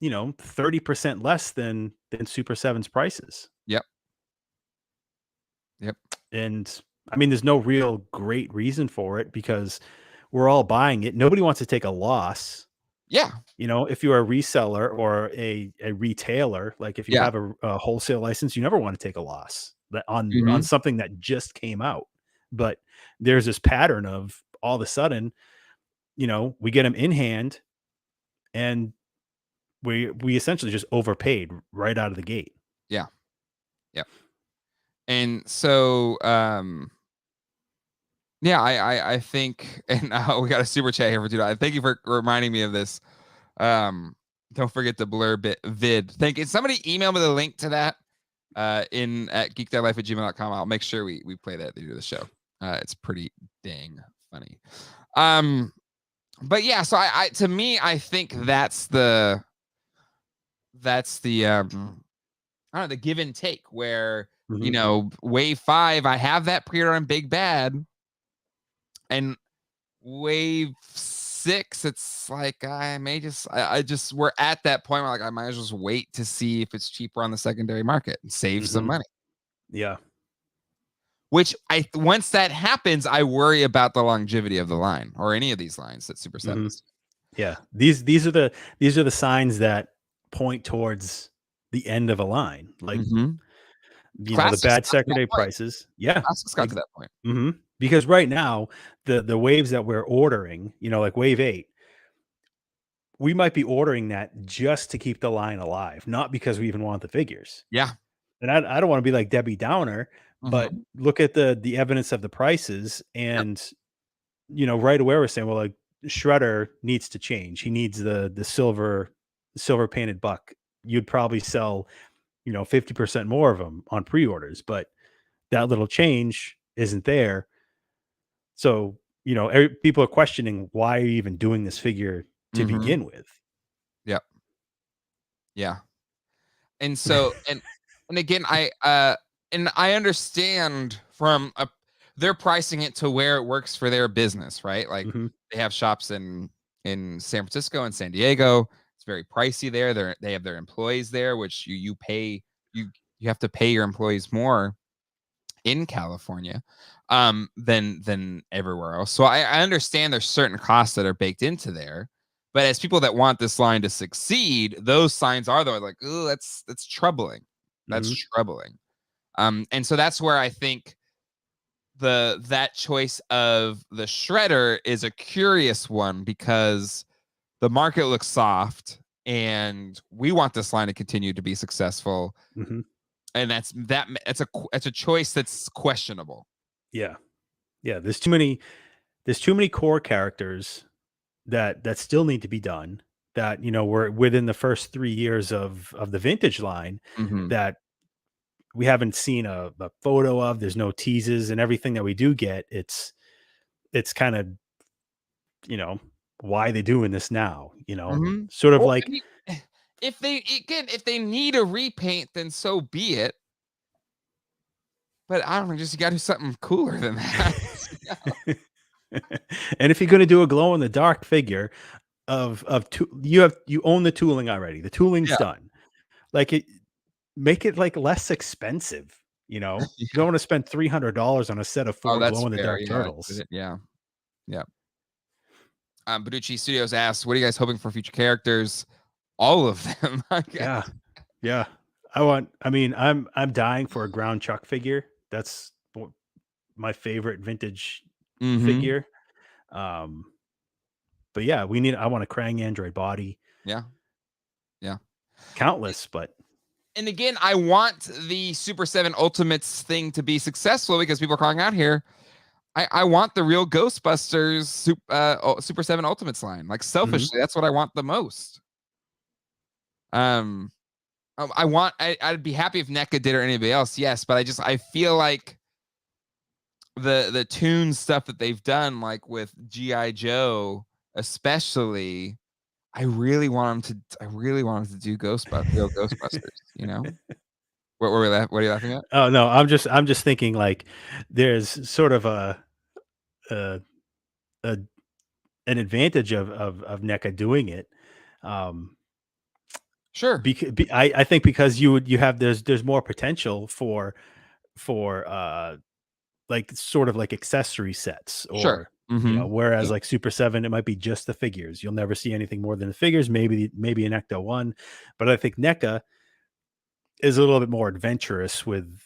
30% less than Super 7's prices. Yep. And I mean, there's no real great reason for it because we're all buying it. Nobody wants to take a loss. Yeah. If you're a reseller or a retailer, like if you have a wholesale license, you never want to take a loss. on something that just came out. But there's this pattern of all of a sudden, we get them in hand and we essentially just overpaid right out of the gate. Yeah. Yep. And so, yeah, I think, and we got a super chat here for $2. Thank you for reminding me of this. Don't forget the blur vid. Thank you. Somebody email me the link to that in at geek.life@gmail.com. I'll make sure we play that at the end of the show. It's pretty dang funny. But yeah, so I to me, I think that's the I don't know, the give and take where wave 5, I have that pre-order on Big Bad, and wave 6, it's like I just we're at that point where like I might as well just wait to see if it's cheaper on the secondary market and save some money. Yeah. Which once that happens, I worry about the longevity of the line or any of these lines that Super 7s. Yeah. These are the signs that point towards the end of a line. Like the bad secondary prices. Yeah. Classics got to that point. Because right now, the waves that we're ordering, like wave 8, we might be ordering that just to keep the line alive, not because we even want the figures. Yeah. And I don't want to be like Debbie Downer, but look at the evidence of the prices, and right away we're saying, well, like Shredder needs to change. He needs the silver painted buck. You'd probably sell 50% more of them on pre-orders, but that little change isn't there. So people are questioning, why are you even doing this figure to begin with? Yep. Yeah. And so and again, I understand from they're pricing it to where it works for their business, right? Like they have shops in San Francisco and San Diego. It's very pricey there. They have their employees there, which you pay, you have to pay your employees more in California than everywhere else. So I understand there's certain costs that are baked into there. But as people that want this line to succeed, those signs are though like, oh, that's troubling. That's troubling. And so that's where I think that choice of the Shredder is a curious one, because the market looks soft and we want this line to continue to be successful. And that's a choice that's questionable. Yeah. There's too many core characters that still need to be done, that we're within the first 3 years of the vintage line that we haven't seen a photo of. There's no teases, and everything that we do get, it's kind of why are they doing this now, sort of like, if they need a repaint, then so be it. But I don't know, just you got to do something cooler than that. And if you're going to do a glow in the dark figure you own the tooling already. The tooling's done. Like make it like less expensive. You don't want to spend $300 on a set of 4 glow in the dark turtles. Yeah. Beducci Studios asks, what are you guys hoping for future characters? All of them. Yeah. I'm dying for a ground Chuck figure. That's my favorite vintage figure. But yeah, I want a Krang android body. Yeah. Countless, but. And again, I want the Super 7 Ultimates thing to be successful, because people are calling out here. I want the real Ghostbusters Super 7 Ultimates line. Like selfishly, that's what I want the most. I'd be happy if NECA did or anybody else, yes, but I feel like the Toon stuff that they've done, like with G.I. Joe especially, I really want them to do real Ghostbusters, What are you laughing at? Oh no, I'm just thinking like there's sort of an advantage of NECA doing it. Sure. I think because there's more potential for like sort of like accessory sets, or sure. Whereas like Super 7, it might be just the figures. You'll never see anything more than the figures, maybe an Ecto 1. But I think NECA is a little bit more adventurous with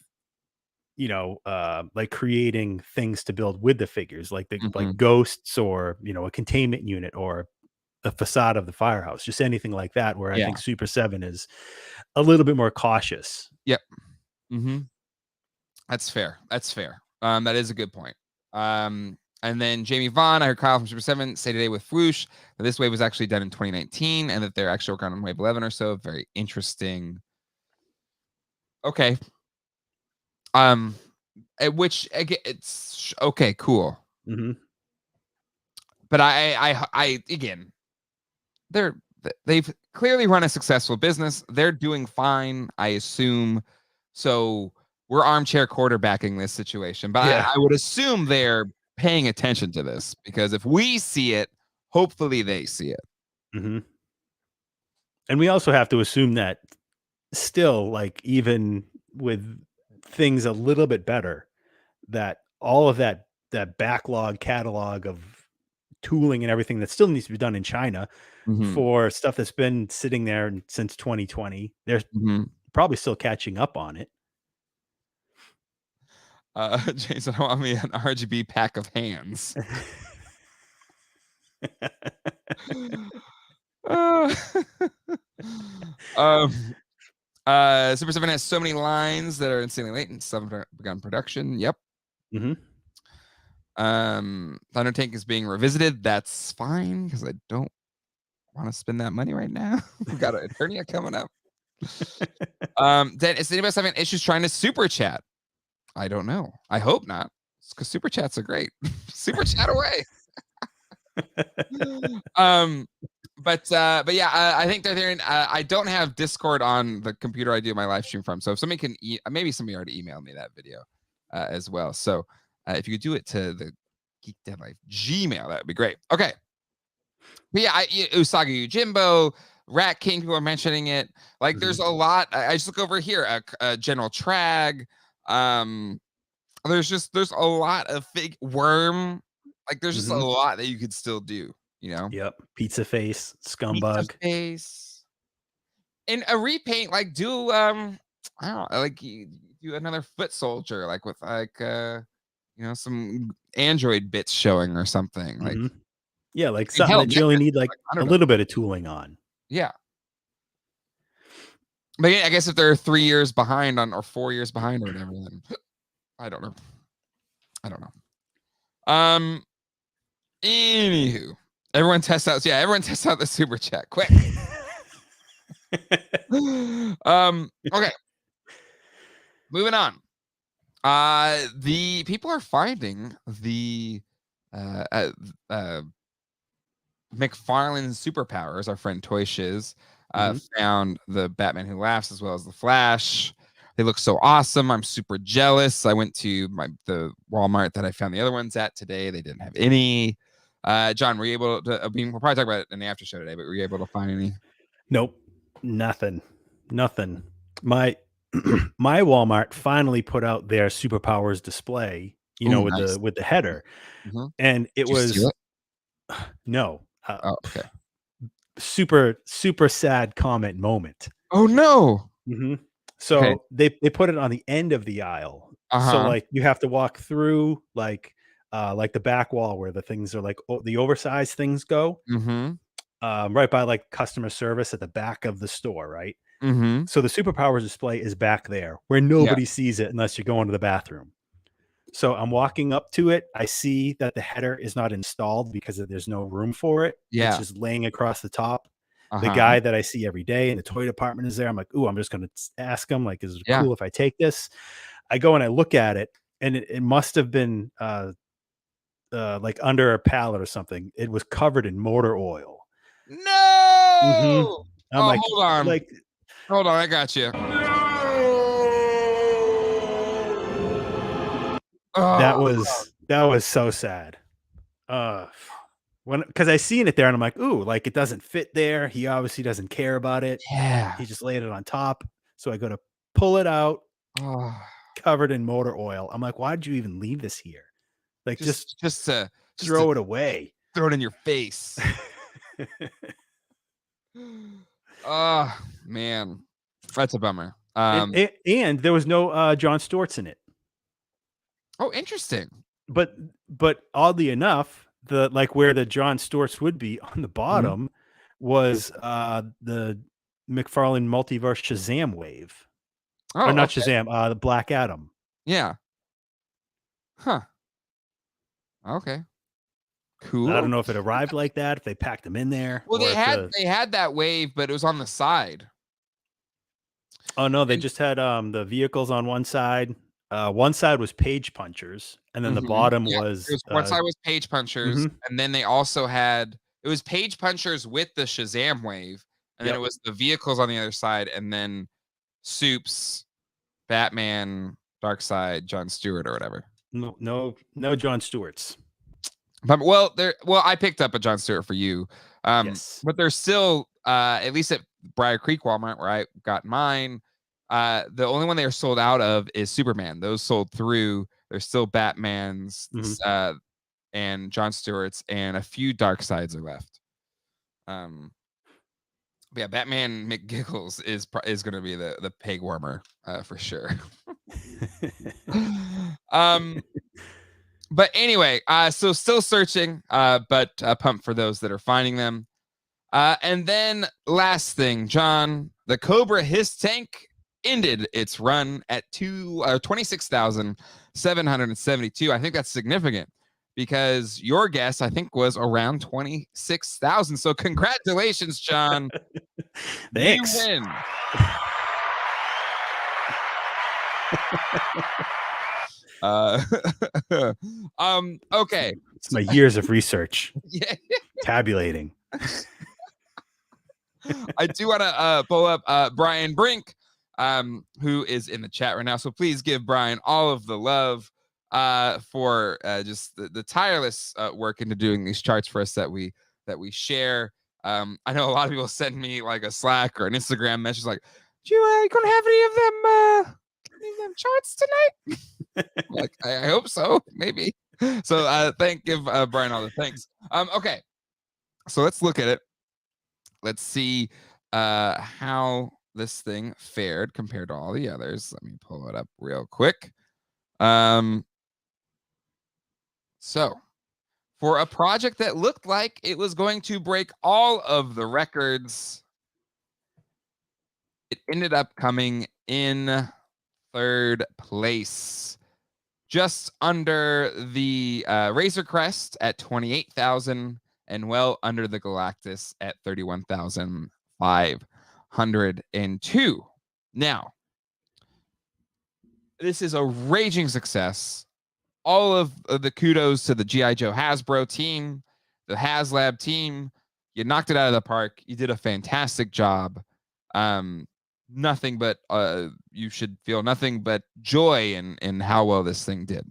like creating things to build with the figures, like Mm-hmm. like ghosts, or a containment unit, or a facade of the firehouse, just anything like that, where I think Super 7 is a little bit more cautious. Yep. Mm-hmm. That's fair. That is a good point. And then Jamie Vaughn, I heard Kyle from Super 7 say today with Whoosh that this wave was actually done in 2019 and that they're actually working on wave 11 or so. Very interesting. Okay. Which again, it's okay, cool. Mm-hmm. But I again, they've clearly run a successful business. They're doing fine, I assume. So we're armchair quarterbacking this situation, but I would assume they're paying attention to this, because if we see it, hopefully they see it. Mm-hmm. And we also have to assume that still, like, even with things a little bit better, that all of that backlog catalog of tooling and everything that still needs to be done in China for stuff that's been sitting there since 2020, they're probably still catching up on it. Jason, I want me an RGB pack of hands. Super 7 has so many lines that are insanely late and some have begun production. Yep. Thunder Tank is being revisited. That's fine, because I don't want to spend that money right now. We've got an Eternia coming up. Then is anybody having issues trying to super chat? I don't know. I hope not, because super chats are great. Super chat away. But yeah, I think they're there. I don't have Discord on the computer I do my live stream from. So if somebody can, maybe somebody already emailed me that video as well. So if you could do it to the Geek Dead Life Gmail, that would be great. Okay. But yeah, Usagi Yojimbo, Rat King, people are mentioning it. Like, there's a lot. I just look over here. General Trag. There's a lot of fake Worm. Like, there's just a lot that you could still do. Yep. Pizza Face, Scumbug. Pizza Face. And a repaint, like, do I don't know, like, you do another Foot Soldier, like with like some Android bits showing or something. Like, yeah, like something that you only need like a little bit of tooling on. Yeah. But yeah, I guess if they're 3 years behind or 4 years behind or whatever, then I don't know. Anywho, everyone tests out the super chat quick. Okay. Moving on. The people are finding the McFarlane superpowers. Our friend Toy Shiz found the Batman Who Laughs as well as the Flash. They look so awesome. I'm super jealous. I went to the Walmart that I found the other ones at today. They didn't have any. John, were you able to? We'll probably talk about it in the after show today, but were you able to find any? Nope, nothing. My Walmart finally put out their superpowers display. With the header, and it was no. Okay. Super sad comment moment. Oh no. So they put it on the end of the aisle. So like you have to walk through like the back wall where the things are like the oversized things go. Right by like customer service at the back of the store, right? So the superpowers display is back there where nobody sees it unless you go into the bathroom. So I'm walking up to it. I see that the header is not installed because there's no room for it. It's just laying across the top. The guy that I see every day in the toy department is there. I'm like, ooh, I'm just going to ask him, like, is it cool if I take this? I go and I look at it, and it must have been like under a pallet or something. It was covered in motor oil. No. I'm like, hold on. I got you. That was so sad. Because I seen it there and I'm like, ooh, like it doesn't fit there. He obviously doesn't care about it. Yeah. He just laid it on top. So I go to pull it out, covered in motor oil. I'm like, why did you even leave this here? Like just throw it away. Throw it in your face. Oh man. That's a bummer. And there was no John Stortz in it. Oh, interesting. But oddly enough, the like where the John Stewart's would be on the bottom was the McFarlane Multiverse Shazam wave. Or Oh, not okay. Shazam, the Black Adam. Yeah. Huh. Okay. Cool. I don't know if it arrived like that, if they packed them in there. Well, or they if had that wave, but it was on the side. Oh no, they And- just had the vehicles on one side. One side was page punchers, and then the bottom Yeah, was it was one side was page punchers, and then they also had it was page punchers with the Shazam wave, and then it was the vehicles on the other side, and then Soups, Batman, Darkseid, John Stewart, or whatever. no John Stewart's. But I picked up a John Stewart for you. Yes. But there's still at least at Briar Creek Walmart where I got mine. The only one they are sold out of is Superman. Those sold through. There's still Batman's and John Stewart's, and a few Darkseids are left. But yeah, Batman McGiggles is going to be the peg warmer for sure. But anyway, so still searching, but pumped for those that are finding them. And then last thing, John, the Cobra Hiss Tank ended its run at 26,772. I think that's significant because your guess, I think, was around 26,000. So congratulations, John. Thanks. You win. Okay. It's my years of research. Yeah. Tabulating. I do want to pull up Brian Brink, who is in the chat right now. So please give Brian all of the love for just the tireless work into doing these charts for us that we share. I know a lot of people send me like a Slack or an Instagram message like, you gonna have any of them charts tonight? Like, I hope so, maybe. So give Brian all the thanks. Okay, so let's look at it. Let's see how this thing fared compared to all the others. Let me pull it up real quick. So for a project that looked like it was going to break all of the records, it ended up coming in third place, just under the Razor Crest at 28,000 and well under the Galactus at 31,502. Now, this is a raging success. All of the kudos to the G.I. Joe Hasbro team, the HasLab team. You knocked it out of the park. You did a fantastic job. Nothing but you should feel nothing but joy in how well this thing did.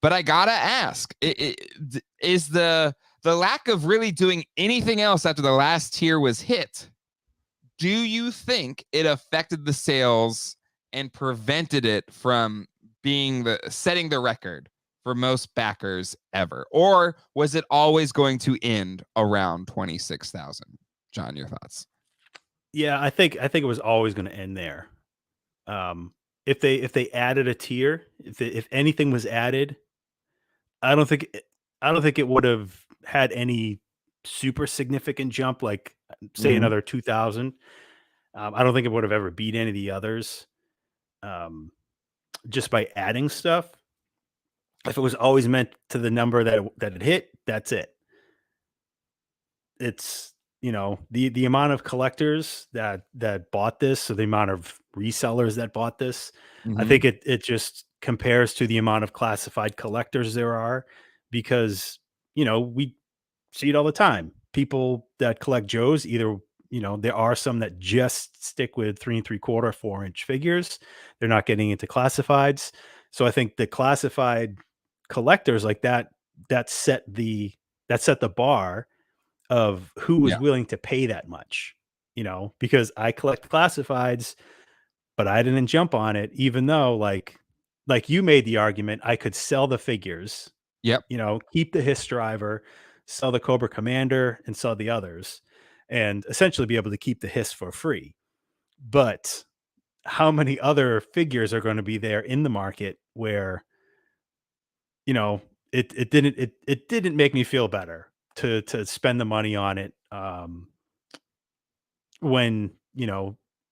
But I gotta ask, is the lack of really doing anything else after the last tier was hit, do you think it affected the sales and prevented it from being setting the record for most backers ever? Or was it always going to end around 26,000? John, your thoughts? Yeah, I think it was always going to end there. If they added a tier, if anything was added, I don't think it would have had any super significant jump, like say another 2,000. I don't think it would have ever beat any of the others. Just by adding stuff. If it was always meant to the number that it hit, that's it. It's, the amount of collectors that bought this, so the amount of resellers that bought this, I think it just compares to the amount of classified collectors there are, because we see it all the time. People that collect Joes, either there are some that just stick with 3 3/4, 4-inch figures. They're not getting into classifieds. So I think the classified collectors like that set the bar of who was willing to pay that much, because I collect classifieds, but I didn't jump on it, even though like you made the argument, I could sell the figures, keep the Hiss driver, sell the Cobra Commander, and sell the others, and essentially be able to keep the Hiss for free. But how many other figures are going to be there in the market where, it didn't make me feel better to spend the money on it. When,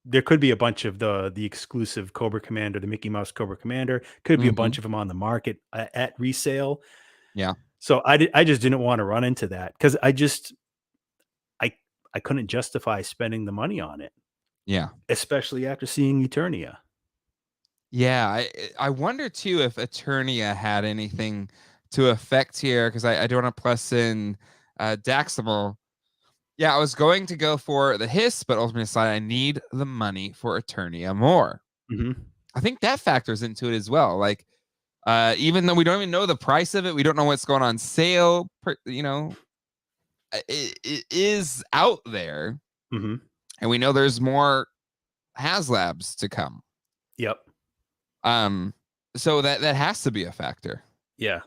there could be a bunch of the exclusive Cobra Commander, the Mickey Mouse Cobra Commander, could be a bunch of them on the market at resale. Yeah. So I just didn't want to run into that because I couldn't justify spending the money on it. Yeah. Especially after seeing Eternia. Yeah. I wonder too if Eternia had anything to affect here, because I don't want to plus in Daximal. Yeah, I was going to go for the Hiss, but ultimately decided I need the money for Eternia more. I think that factors into it as well. Like, even though we don't even know the price of it, we don't know what's going on sale, it is out there. And we know there's more HasLabs to come. Yep. So that has to be a factor. Yeah.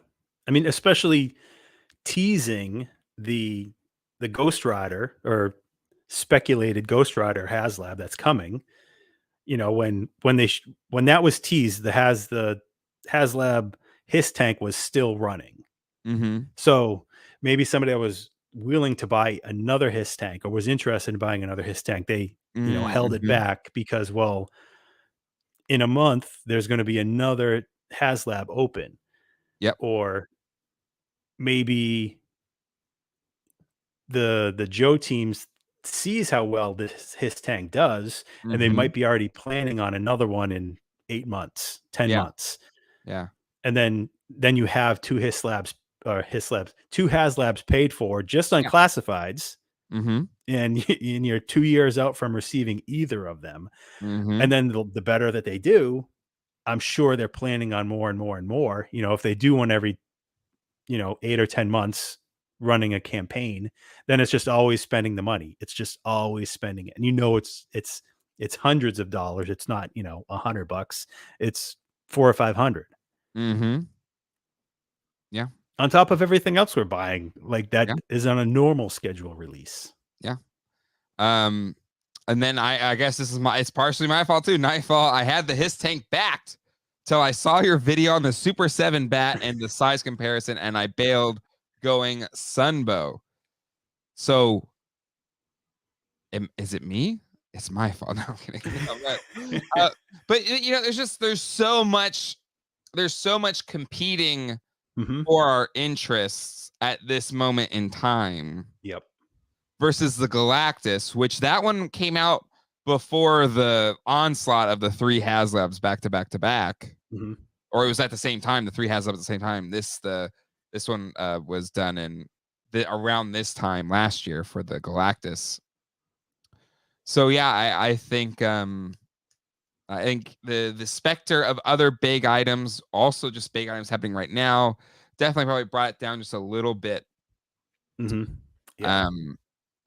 I mean, especially teasing the Ghost Rider or speculated Ghost Rider HasLab that's coming. When that was teased, the HasLab Hiss Tank was still running. So maybe somebody that was willing to buy another Hiss Tank or was interested in buying another Hiss Tank, they held it back because, well, in a month there's going to be another HasLab open. Yep. Or maybe the Joe teams sees how well this Hiss Tank does, and they might be already planning on another one in 8 months, 10 months. Yeah. And then you have two HasLabs paid for just on classifieds. And you're 2 years out from receiving either of them. And then the better that they do, I'm sure they're planning on more and more and more. If they do one every 8 or 10 months running a campaign, then it's just always spending the money. It's just always spending it. And it's hundreds of dollars. It's not, $100. It's $400 or $500. Yeah. On top of everything else we're buying, like that is on a normal schedule release. Yeah. And then I guess it's partially my fault too. Nightfall. I had the Hiss Tank backed till I saw your video on the Super 7 bat and the size comparison, and I bailed going Sunbow. So is it me? It's my fault. No, I'm kidding. But there's so much competing for our interests at this moment in time. Yep. Versus the Galactus, which that one came out before the onslaught of the 3 HasLabs back to back to back. Or it was at the same time, the 3 HasLabs at the same time. This one was done in around this time last year for the Galactus. So yeah, I think the specter of other big items, also just big items happening right now, definitely probably brought it down just a little bit. Yeah.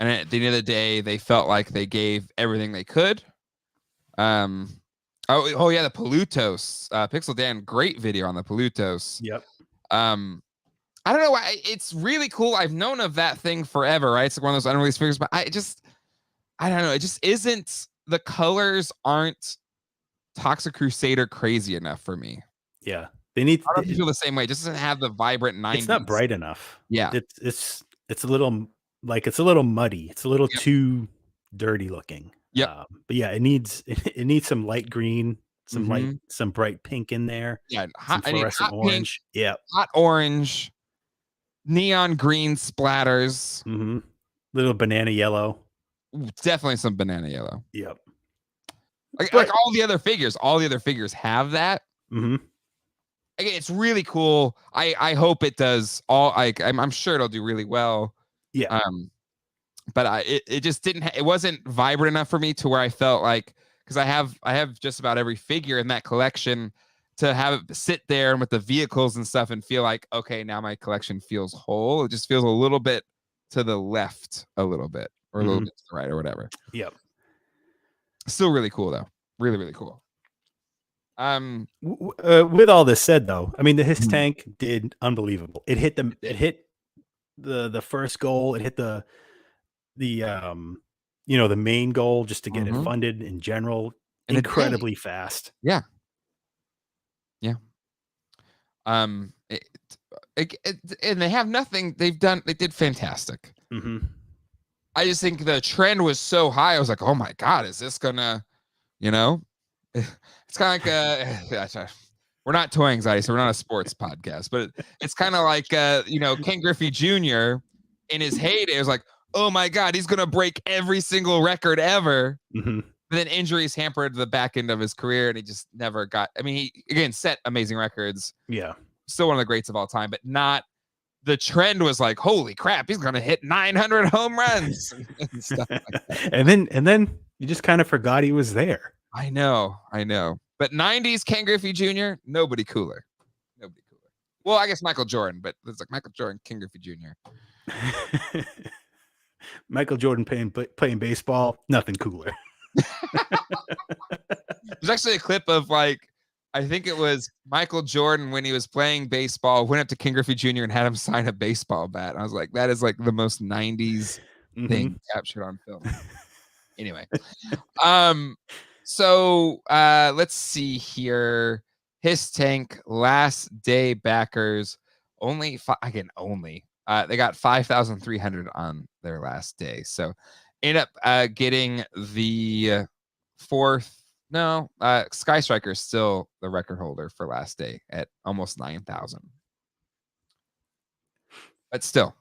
And at the end of the day, they felt like they gave everything they could. Oh yeah, the Palutos. Pixel Dan, great video on the Palutos. Yep. I don't know why. It's really cool. I've known of that thing forever, right? It's like one of those unreleased figures, but I don't know. It just isn't. The colors aren't Toxic Crusader crazy enough for me. Yeah. They need. I don't know if you feel the same way. It just doesn't have the vibrant 90s. It's not bright enough. Yeah. It's a little muddy. It's a little too dirty looking. Yeah. But yeah, it needs some light green, some bright pink in there. Yeah. Some fluorescent orange. Yeah. Hot orange. Neon green splatters. Little banana yellow. Ooh, definitely some banana yellow. Yep. Like all the other figures have that. Again, it's really cool. I hope it does all. I'm sure it'll do really well. Yeah. But it just didn't. It wasn't vibrant enough for me to where I felt like, because I have just about every figure in that collection, to have it sit there and with the vehicles and stuff and feel like, okay, now my collection feels whole. It just feels a little bit to the left, a little bit, or a little bit to the right, or whatever. Yep. Still really cool though. Really, really cool. With all this said, though, I mean, the Hiss Tank did unbelievable. It hit the first goal. It hit the main goal just to get it funded in general, incredibly fast. Yeah. Yeah. And they have nothing. They did fantastic. I just think the trend was so high. I was like, oh my God, is this gonna, it's kind of like we're not toy anxiety, so we're not a sports podcast, but it's kind of like Ken Griffey Jr. in his heyday. It was like, oh my God, he's gonna break every single record ever. But then injuries hampered the back end of his career, and he just never got. I mean, he again set amazing records. Yeah, still one of the greats of all time, but not. The trend was like, holy crap, he's gonna hit 900 home runs and stuff like that. and then you just kind of forgot he was there. I know. But 90s Ken Griffey Jr., nobody cooler. Well, I guess Michael Jordan, but it's like Michael Jordan, Ken Griffey Jr. Michael Jordan playing baseball, nothing cooler. There's actually a clip of I think it was Michael Jordan when he was playing baseball, went up to Ken Griffey Jr. and had him sign a baseball bat. And I was like, that is the most 90s thing captured on film. Anyway. So let's see here. Hiss Tank last day backers only they got 5,300 on their last day. So end up getting the fourth. No, Sky Striker is still the record holder for last day at almost 9,000. But still,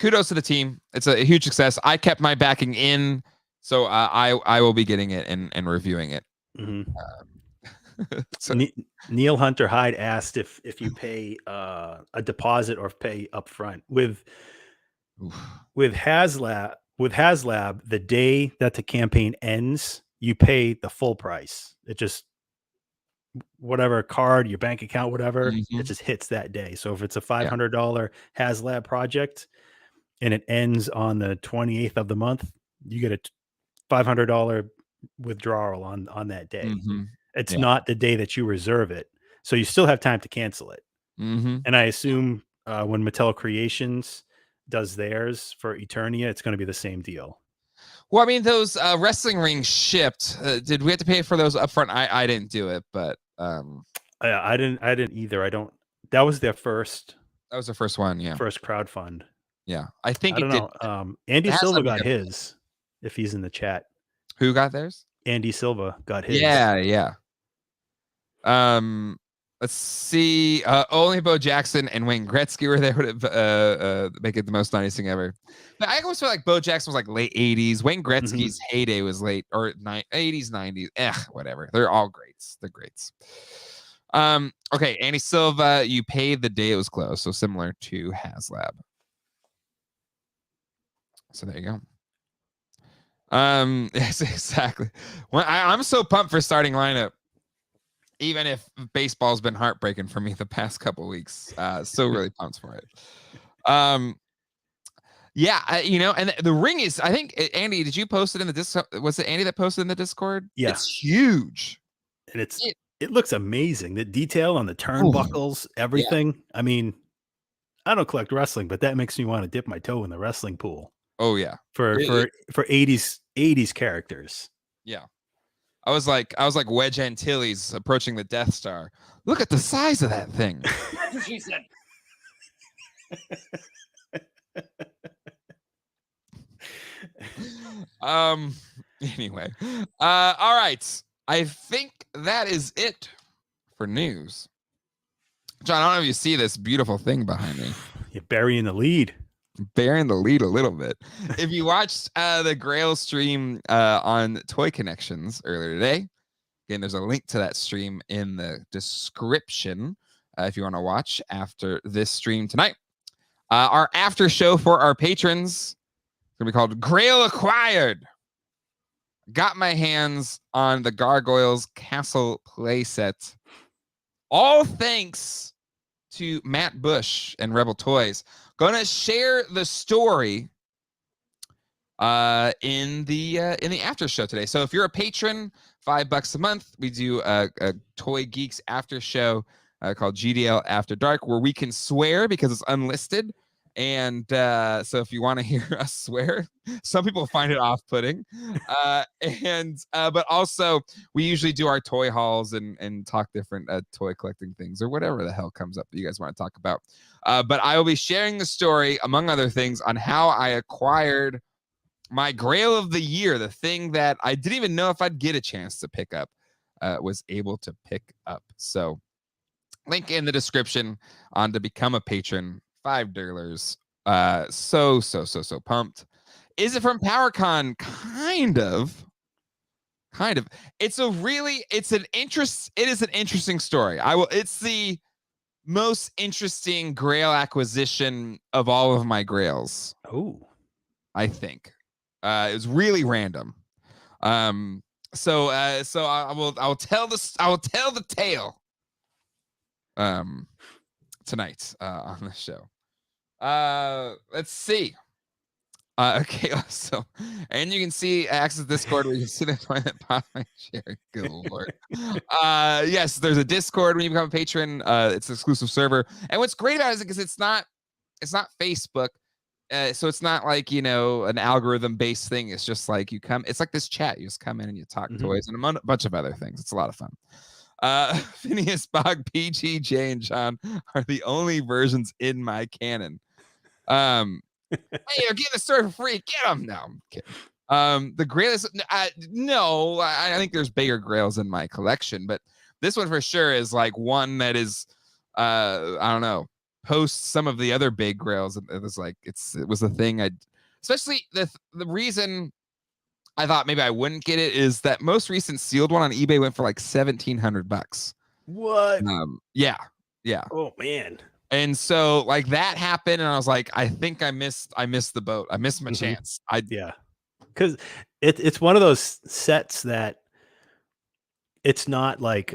kudos to the team. It's a huge success. I kept my backing in, so I will be getting it and reviewing it. So Neil Hunter Hyde asked if you pay a deposit or pay upfront with HasLab. With HasLab, the day that the campaign ends, you pay the full price. It just whatever card, your bank account, whatever, it just hits that day. So if it's a $500 HasLab project and it ends on the 28th of the month, you get a $500 withdrawal on that day. It's not the day that you reserve it. So you still have time to cancel it. And I assume when Mattel Creations does theirs for Eternia, it's going to be the same deal. Well, I mean, those wrestling rings shipped. Did we have to pay for those upfront? I didn't do it, but I didn't either. That was their first. That was the first one. Yeah. First crowdfund. Yeah. I think I don't know. Andy Silva got his, if he's in the chat. Who got theirs? Andy Silva got his. Yeah. Let's see. Only Bo Jackson and Wayne Gretzky were there to make it the most 90s thing ever. But I always feel like Bo Jackson was like late 80s. Wayne Gretzky's heyday was late or 80s, 90s. Whatever. They're all greats. They're greats. Okay, Andy Silva, you paid the day it was closed, so similar to HasLab. So there you go. Yes, exactly. Well, I'm so pumped for starting lineup. Even if baseball's been heartbreaking for me the past couple of weeks, still really pumped for it. And the ring is, I think, Andy, did you post it in the Discord? Was it Andy that posted in the Discord? Yeah. It's huge. And it looks amazing. The detail on the turnbuckles, everything. Yeah. I mean, I don't collect wrestling, but that makes me want to dip my toe in the wrestling pool. Oh yeah. For 80s characters. Yeah. I was like Wedge Antilles approaching the Death Star. Look at the size of that thing. That's what she said. Anyway. All right. I think that is it for news. John, I don't know if you see this beautiful thing behind me. You're burying the lead. Bearing the lead a little bit. If you watched the Grail stream on Toy Kennections earlier today, again, there's a link to that stream in the description if you want to watch after this stream tonight. Our after show for our patrons is going to be called Grail Acquired. Got my hands on the Gargoyles Castle playset. All thanks to Matt Bush and Rebel Toys. Gonna share the story in the after show today. So if you're a patron, $5 a month, we do a Toy Geeks after show called GDL After Dark, where we can swear because it's unlisted, And so if you want to hear us swear, some people find it off-putting. But also we usually do our toy hauls and talk different toy collecting things or whatever the hell comes up that you guys want to talk about. But I will be sharing the story, among other things, on how I acquired my Grail of the Year, the thing that I didn't even know if I'd get a chance to pick up, was able to pick up. So link in the description on to become a patron. $5. So pumped. Is it from PowerCon? Kind of. It is an interesting story. It's the most interesting Grail acquisition of all of my Grails. Oh, I think. It was really random. So I will tell the tale tonight on the show. Let's see. Okay, so and you can see access Discord where you can see the toilet pot my chair. Good lord. Yes, there's a Discord when you become a patron. It's an exclusive server, and what's great about it is because it's not Facebook. So it's not like, an algorithm based thing. It's just like it's like this chat. You just come in and you talk toys and a bunch of other things. It's a lot of fun. Phineas, Bog, PG, Jay, and John are the only versions in my canon. Hey, you're getting the story for free. Get them. No, I'm kidding. The Grail is no. I think there's bigger Grails in my collection, but this one for sure is like one that is I don't know. Post some of the other big Grails. It was like it was a thing. Especially the reason I thought maybe I wouldn't get it is that most recent sealed one on eBay went for like $1,700. what? Yeah. Oh man. And so like that happened, and I was like, I think I missed the boat. I missed my chance. Yeah, because it's one of those sets that it's not like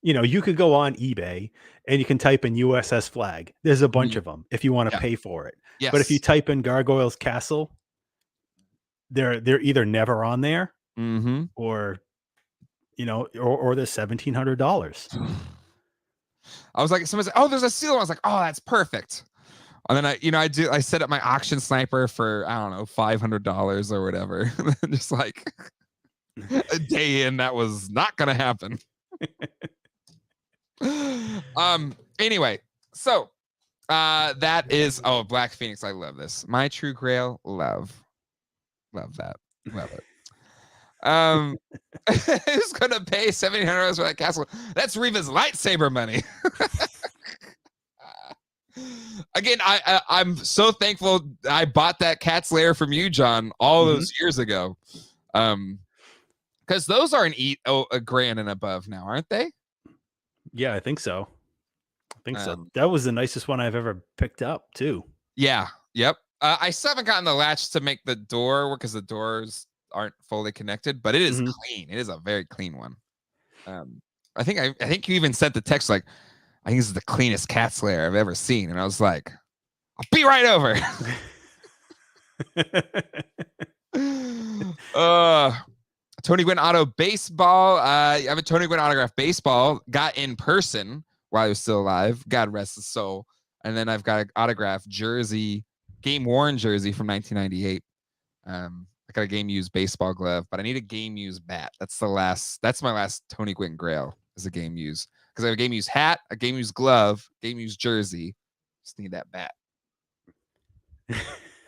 you could go on eBay and you can type in USS Flag. There's a bunch of them if you want to pay for it. Yes. But if you type in Gargoyle's Castle, they're either never on there, or or they're $1,700. I was like, someone said, "Oh, there's a seal." I was like, "Oh, that's perfect." And then I set up my auction sniper for I don't know $500 or whatever. Just like a day in, that was not gonna happen. Anyway, so that is Black Phoenix. I love this. My True Grail. Love that. Love it. Who's gonna pay $1,700 for that castle? That's Reva's lightsaber money. Again, I'm so thankful I bought that Cat's Lair from you, John, all those years ago. Because those are a grand and above now, aren't they? Yeah, I think so. So. That was the nicest one I've ever picked up too. Yeah. Yep. I still haven't gotten the latch to make the door because the doors aren't fully connected, but it is clean. It is a very clean one. I think you even sent the text like, I think this is the cleanest Cat's Lair I've ever seen. And I was like, I'll be right over. Tony Gwynn auto baseball. I have a Tony Gwynn autograph baseball. Got in person while he was still alive. God rest his soul. And then I've got an autograph jersey, game worn jersey from 1998. I got a game used baseball glove, but I need a game used bat. That's my last Tony Gwynn Grail is a game used. Because I have a game used hat, a game used glove, game used jersey. Just need that bat.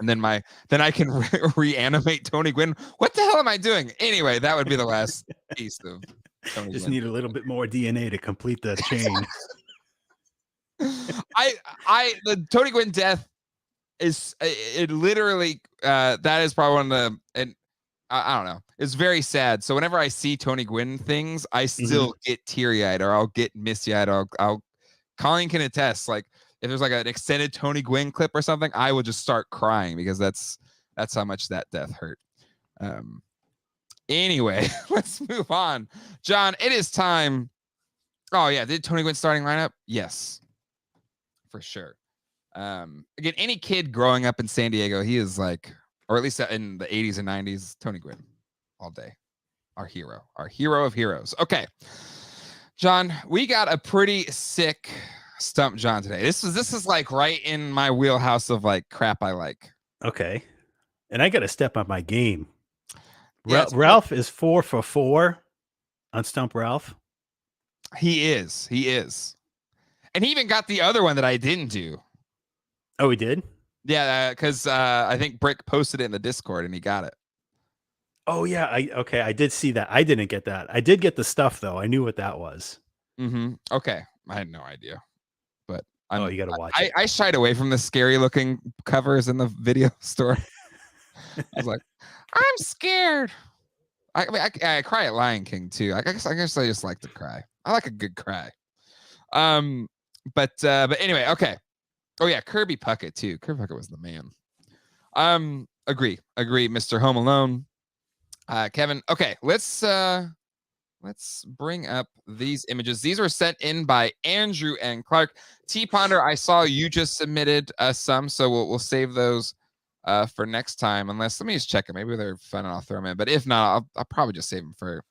And then I can reanimate Tony Gwynn. What the hell am I doing? Anyway, that would be the last piece of Tony Just Gwynn. Need a little bit more DNA to complete the chain. The Tony Gwynn death is it literally that is probably one of the, and I don't know, it's very sad. So whenever I see Tony Gwynn things, I still get teary-eyed, or I'll get misty-eyed, or I'll Colleen can attest, like if there's like an extended Tony Gwynn clip or something, I will just start crying because that's how much that death hurt. Anyway, let's move on. John, it is time. Oh yeah, did Tony Gwynn starting lineup? Yes, for sure. Again, any kid growing up in San Diego, he is like, or at least in the 80s and 90s, Tony Gwynn all day. Our hero of heroes. Okay, John, we got a pretty sick Stump John today. This is like right in my wheelhouse of like crap I like. Okay. And I got to step up my game. Yeah, Ralph is 4 for 4 on Stump Ralph. He is. And he even got the other one that I didn't do. Oh, he did? Yeah, because I think Brick posted it in the Discord and he got it. Oh, yeah. I did see that. I didn't get that. I did get the stuff, though. I knew what that was. Okay. I had no idea. But you got to watch it. I shied away from the scary looking covers in the video store. I was like, I'm scared. I mean, I cry at Lion King too. I guess I just like to cry. I like a good cry. But anyway, okay. Oh yeah, Kirby Puckett too. Kirby Puckett was the man. Agree, Mr. Home Alone. Kevin. Okay, let's bring up these images. These were sent in by Andrew and Clark. T Ponder, I saw you just submitted some, so we'll save those for next time. Unless, let me just check it. Maybe they're fun and I'll throw them in. But if not, I'll probably just save them for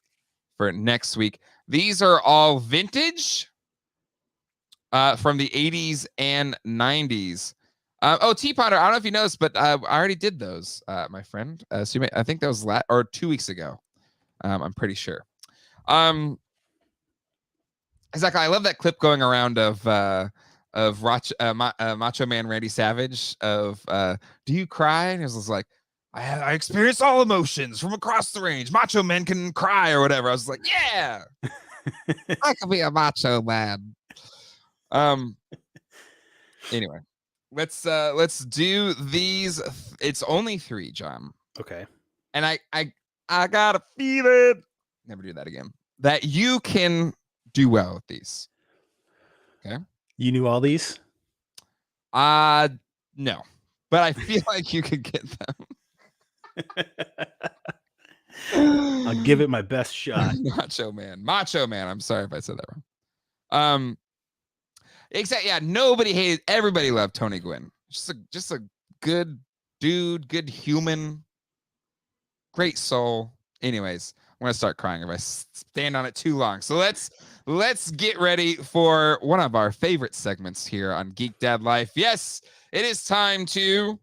next week. These are all vintage from the 80s and 90s. T Ponder, I don't know if you noticed, but I already did those, my friend. So I think that was 2 weeks ago. I'm pretty sure. Exactly. I love that clip going around of Macho Man Randy Savage of do you cry? And he was like, I experience all emotions from across the range. Macho men can cry or whatever. I was like, yeah, I could be a macho man. Anyway, let's do these. It's only 3, John. Okay. And I got a feeling, never do that again, that you can do well with these. Okay. You knew all these? No, but I feel like you could get them. I'll give it my best shot. Macho man. I'm sorry if I said that wrong. Exactly. Yeah. Nobody hated. Everybody loved Tony Gwynn. Just a good dude, good human, great soul. Anyways, I'm gonna start crying if I stand on it too long. So let's get ready for one of our favorite segments here on Geek Dad Life. Yes, it is time to.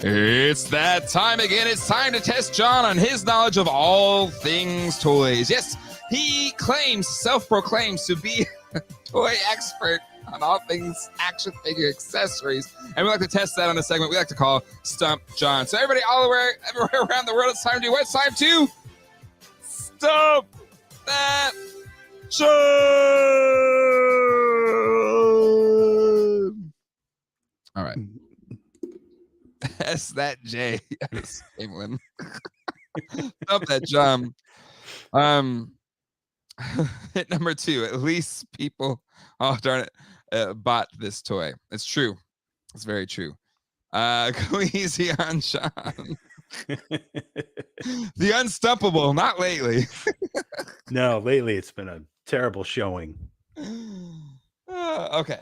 It's that time again. It's time to test John on his knowledge of all things toys. Yes, he self-proclaims to be a toy expert on all things action figure accessories. And we like to test that on a segment we like to call Stump John. So everybody everywhere around the world, it's time to do what? It's time to Stump that John. All right. That's that J. Stump that John. Hit number 2. At least people, oh darn it, bought this toy. It's true. It's very true. Go easy on Sean. The unstumpable, not lately. No, lately it's been a terrible showing. Okay.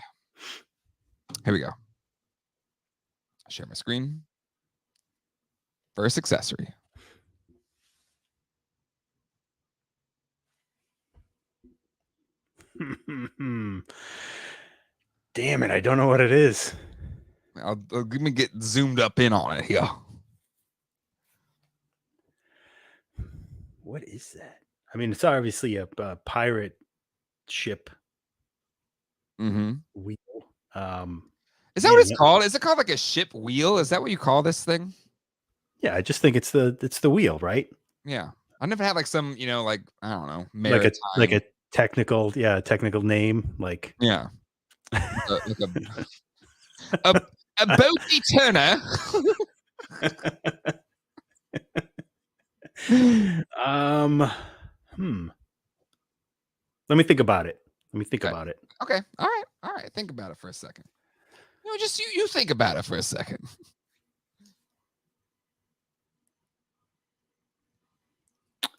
Here we go. Share my screen. First accessory. Damn it, I don't know what it is. I'll let me get zoomed up in on it here. What is that? I mean, it's obviously a pirate ship wheel. Is that what it's called? Is it called like a ship wheel? Is that what you call this thing? Yeah, I just think it's the wheel, right? Yeah, I never had like some, like I don't know, maritime. like a technical name, like yeah, like a boaty turner. Let me think about it. About it. Okay. All right. Think about it for a second. Just you think about it for a second.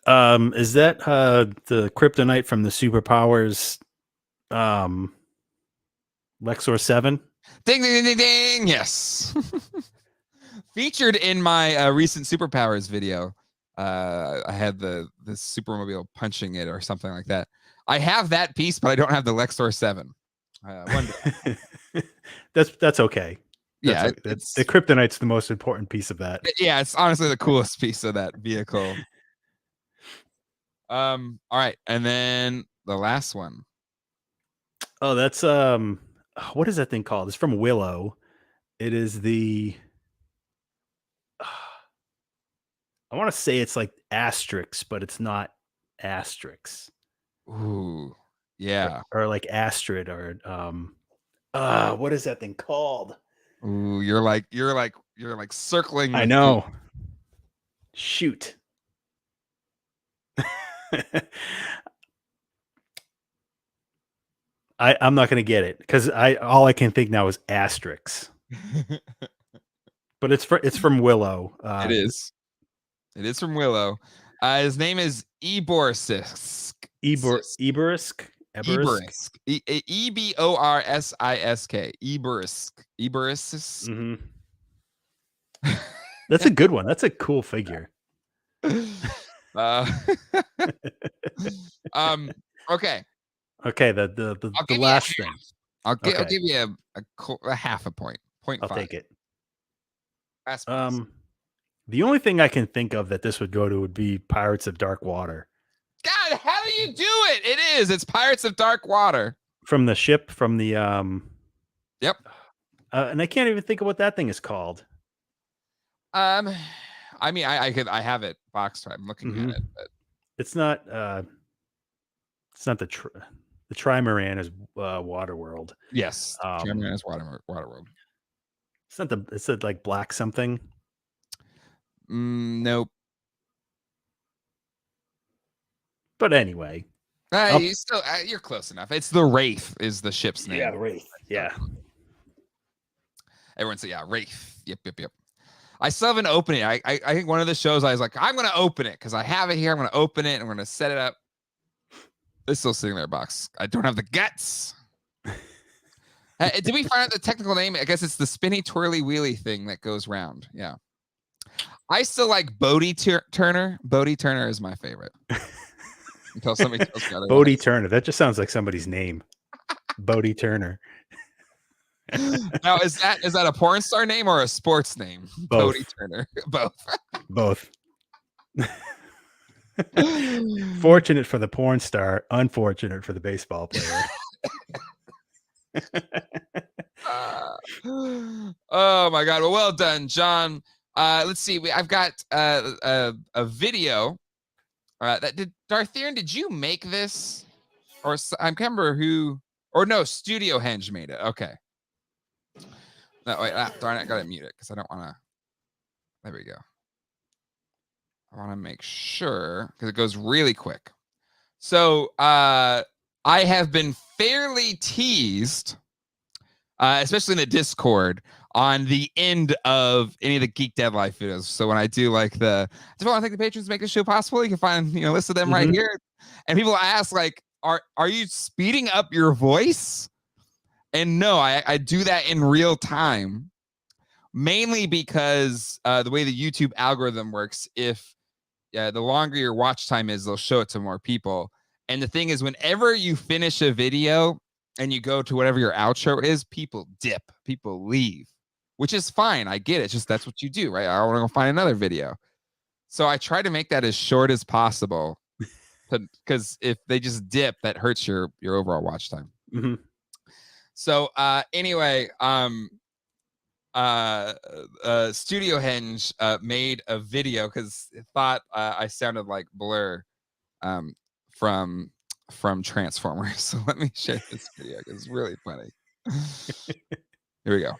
Is that the kryptonite from the Superpowers Lexor 7? Ding ding ding ding. Yes. Featured in my recent Superpowers video. I had the Supermobile punching it or something like that. I have that piece, but I don't have the Lexor 7. One day. That's okay. Yeah, the Kryptonite's the most important piece of that. Yeah, it's honestly the coolest piece of that vehicle. All right, and then the last one. Oh, that's what is that thing called? It's from Willow. It is the I want to say it's like Asterix, but it's not Asterix. Ooh, yeah. Or like Astrid or what is that thing called? Ooh, you're like circling. I know. Shoot. I'm not gonna get it because all I can think now is Asterix. But it's from Willow. It is from Willow. His name is Eborisk. Eborisk. Eborsisk. Eborisk. Mm-hmm. That's a good one. That's a cool figure. Okay. Okay. The last thing. I'll give you a half a point. I'll take it. Last the only thing I can think of that this would go to would be Pirates of Dark Water. God, how do you do it? It's Pirates of Dark Water. From the ship, from the Yep. And I can't even think of what that thing is called. I mean, I have it boxed. I'm looking at it, but it's not the Trimaran is Waterworld. Yes, Trimaran is Waterworld. It's not it's like black something. Nope. But anyway, you're close enough. It's the Wraith is the ship's name. Yeah, Wraith. Yeah. Everyone say Wraith. Yep. I still haven't opened it. I think one of the shows I was like, I'm gonna open it because I have it here. I'm gonna open it and we're gonna set it up. It's still sitting there, box. I don't have the guts. Did we find out the technical name? I guess it's the spinny twirly wheelie thing that goes round. Yeah. I still like Bodie Turner. Bodie Turner is my favorite. Until somebody tells me otherwise. Bodie Turner. That just sounds like somebody's name. Bodie Turner. Now, is that a porn star name or a sports name? Both. Bodie Turner. Both. Fortunate for the porn star, unfortunate for the baseball player. Oh my God! Well done, John. Let's see. I've got a video. Darthian, did you make this, or I can't remember who? Or no, Studio Henge made it. Okay. No, wait. Darn it! I gotta mute it because I don't want to. There we go. I want to make sure because it goes really quick. So I have been fairly teased, especially in the Discord, on the end of any of the Geek Dead Life videos. So when I do like I just want to thank the patrons to make this show possible. You can find a list of them right here. And people ask like, are you speeding up your voice? And no, I do that in real time, mainly because the way the YouTube algorithm works, if the longer your watch time is, they'll show it to more people. And the thing is, whenever you finish a video and you go to whatever your outro is, people dip, people leave, which is fine. I get it. It's just that's what you do, right? I want to go find another video. So I try to make that as short as possible because if they just dip, that hurts your overall watch time. Mm-hmm. So anyway, Studio Henge made a video because it thought I sounded like Blur from Transformers. So let me share this video because it's really funny. Here we go.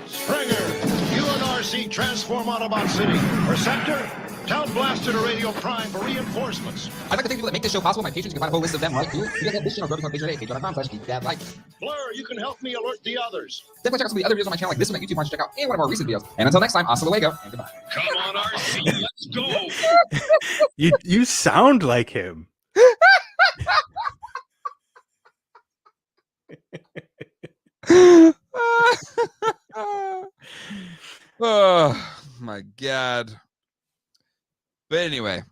Springer, UNRC transform Autobot City. Perceptor, tell Blaster to Radio Prime for reinforcements. I'd like to thank people that make this show possible. My patrons, you can find a whole list of them right here. You can get this channel, go to patreon.com/geekdadlife. Blur, you can help me alert the others. Definitely check out some of the other videos on my channel, like this one that YouTube wants to check out, and one of our recent videos. And until next time, hasta luego, and goodbye. Come on, RC, let's go. You sound like him. Oh my God. But anyway,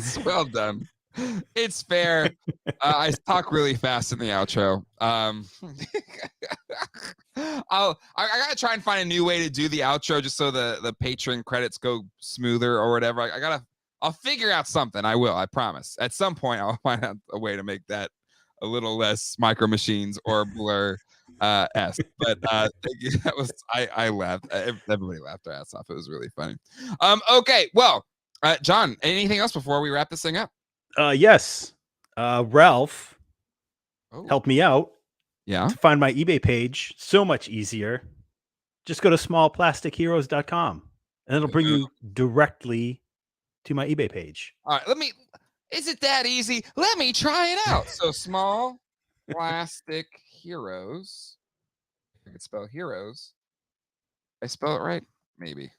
Yes, well done. It's fair. I talk really fast in the outro. I gotta try and find a new way to do the outro just so the patron credits go smoother or whatever. I'll figure out something. I will. I promise. At some point, I'll find out a way to make that a little less Micro Machines or Blur esque. But that was I laughed. Everybody laughed their ass off. It was really funny. Okay, well, John, anything else before we wrap this thing up? Yes. Ralph helped me out. Yeah. To find my eBay page so much easier. Just go to smallplastic.heroes.com and it'll bring you directly to my eBay page. All right, is it that easy? Let me try it out. So Small Plastic Heroes. I can spell heroes. I spell it right? Maybe.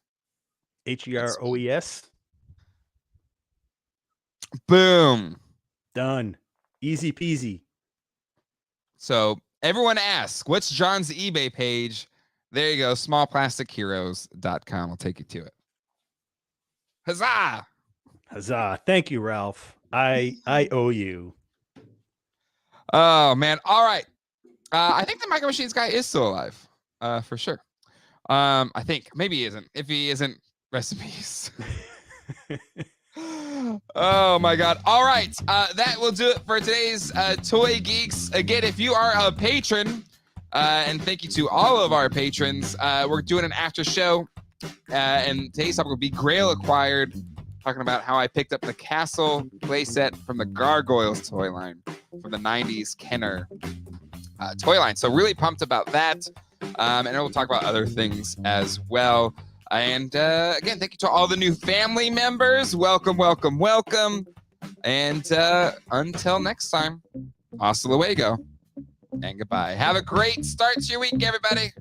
HEROES. Boom. Done. Easy peasy. So everyone asks, what's John's eBay page? There you go. Smallplastic.heroes.com. I'll take you to it. Huzzah! Huzzah. Thank you, Ralph. I owe you. Oh, man. All right. I think the Micro Machines guy is still alive. For sure. I think. Maybe he isn't. If he isn't, recipes. Oh my God. All right. That will do it for today's Toy Geeks. Again, if you are a patron, and thank you to all of our patrons, we're doing an after show. And today's topic will be Grail Acquired, talking about how I picked up the Castle playset from the Gargoyles toy line from the 90s Kenner toy line. So really pumped about that. And we'll talk about other things as well. And again, thank you to all the new family members. Welcome, welcome, welcome. And until next time, hasta luego and goodbye. Have a great start to your week, everybody.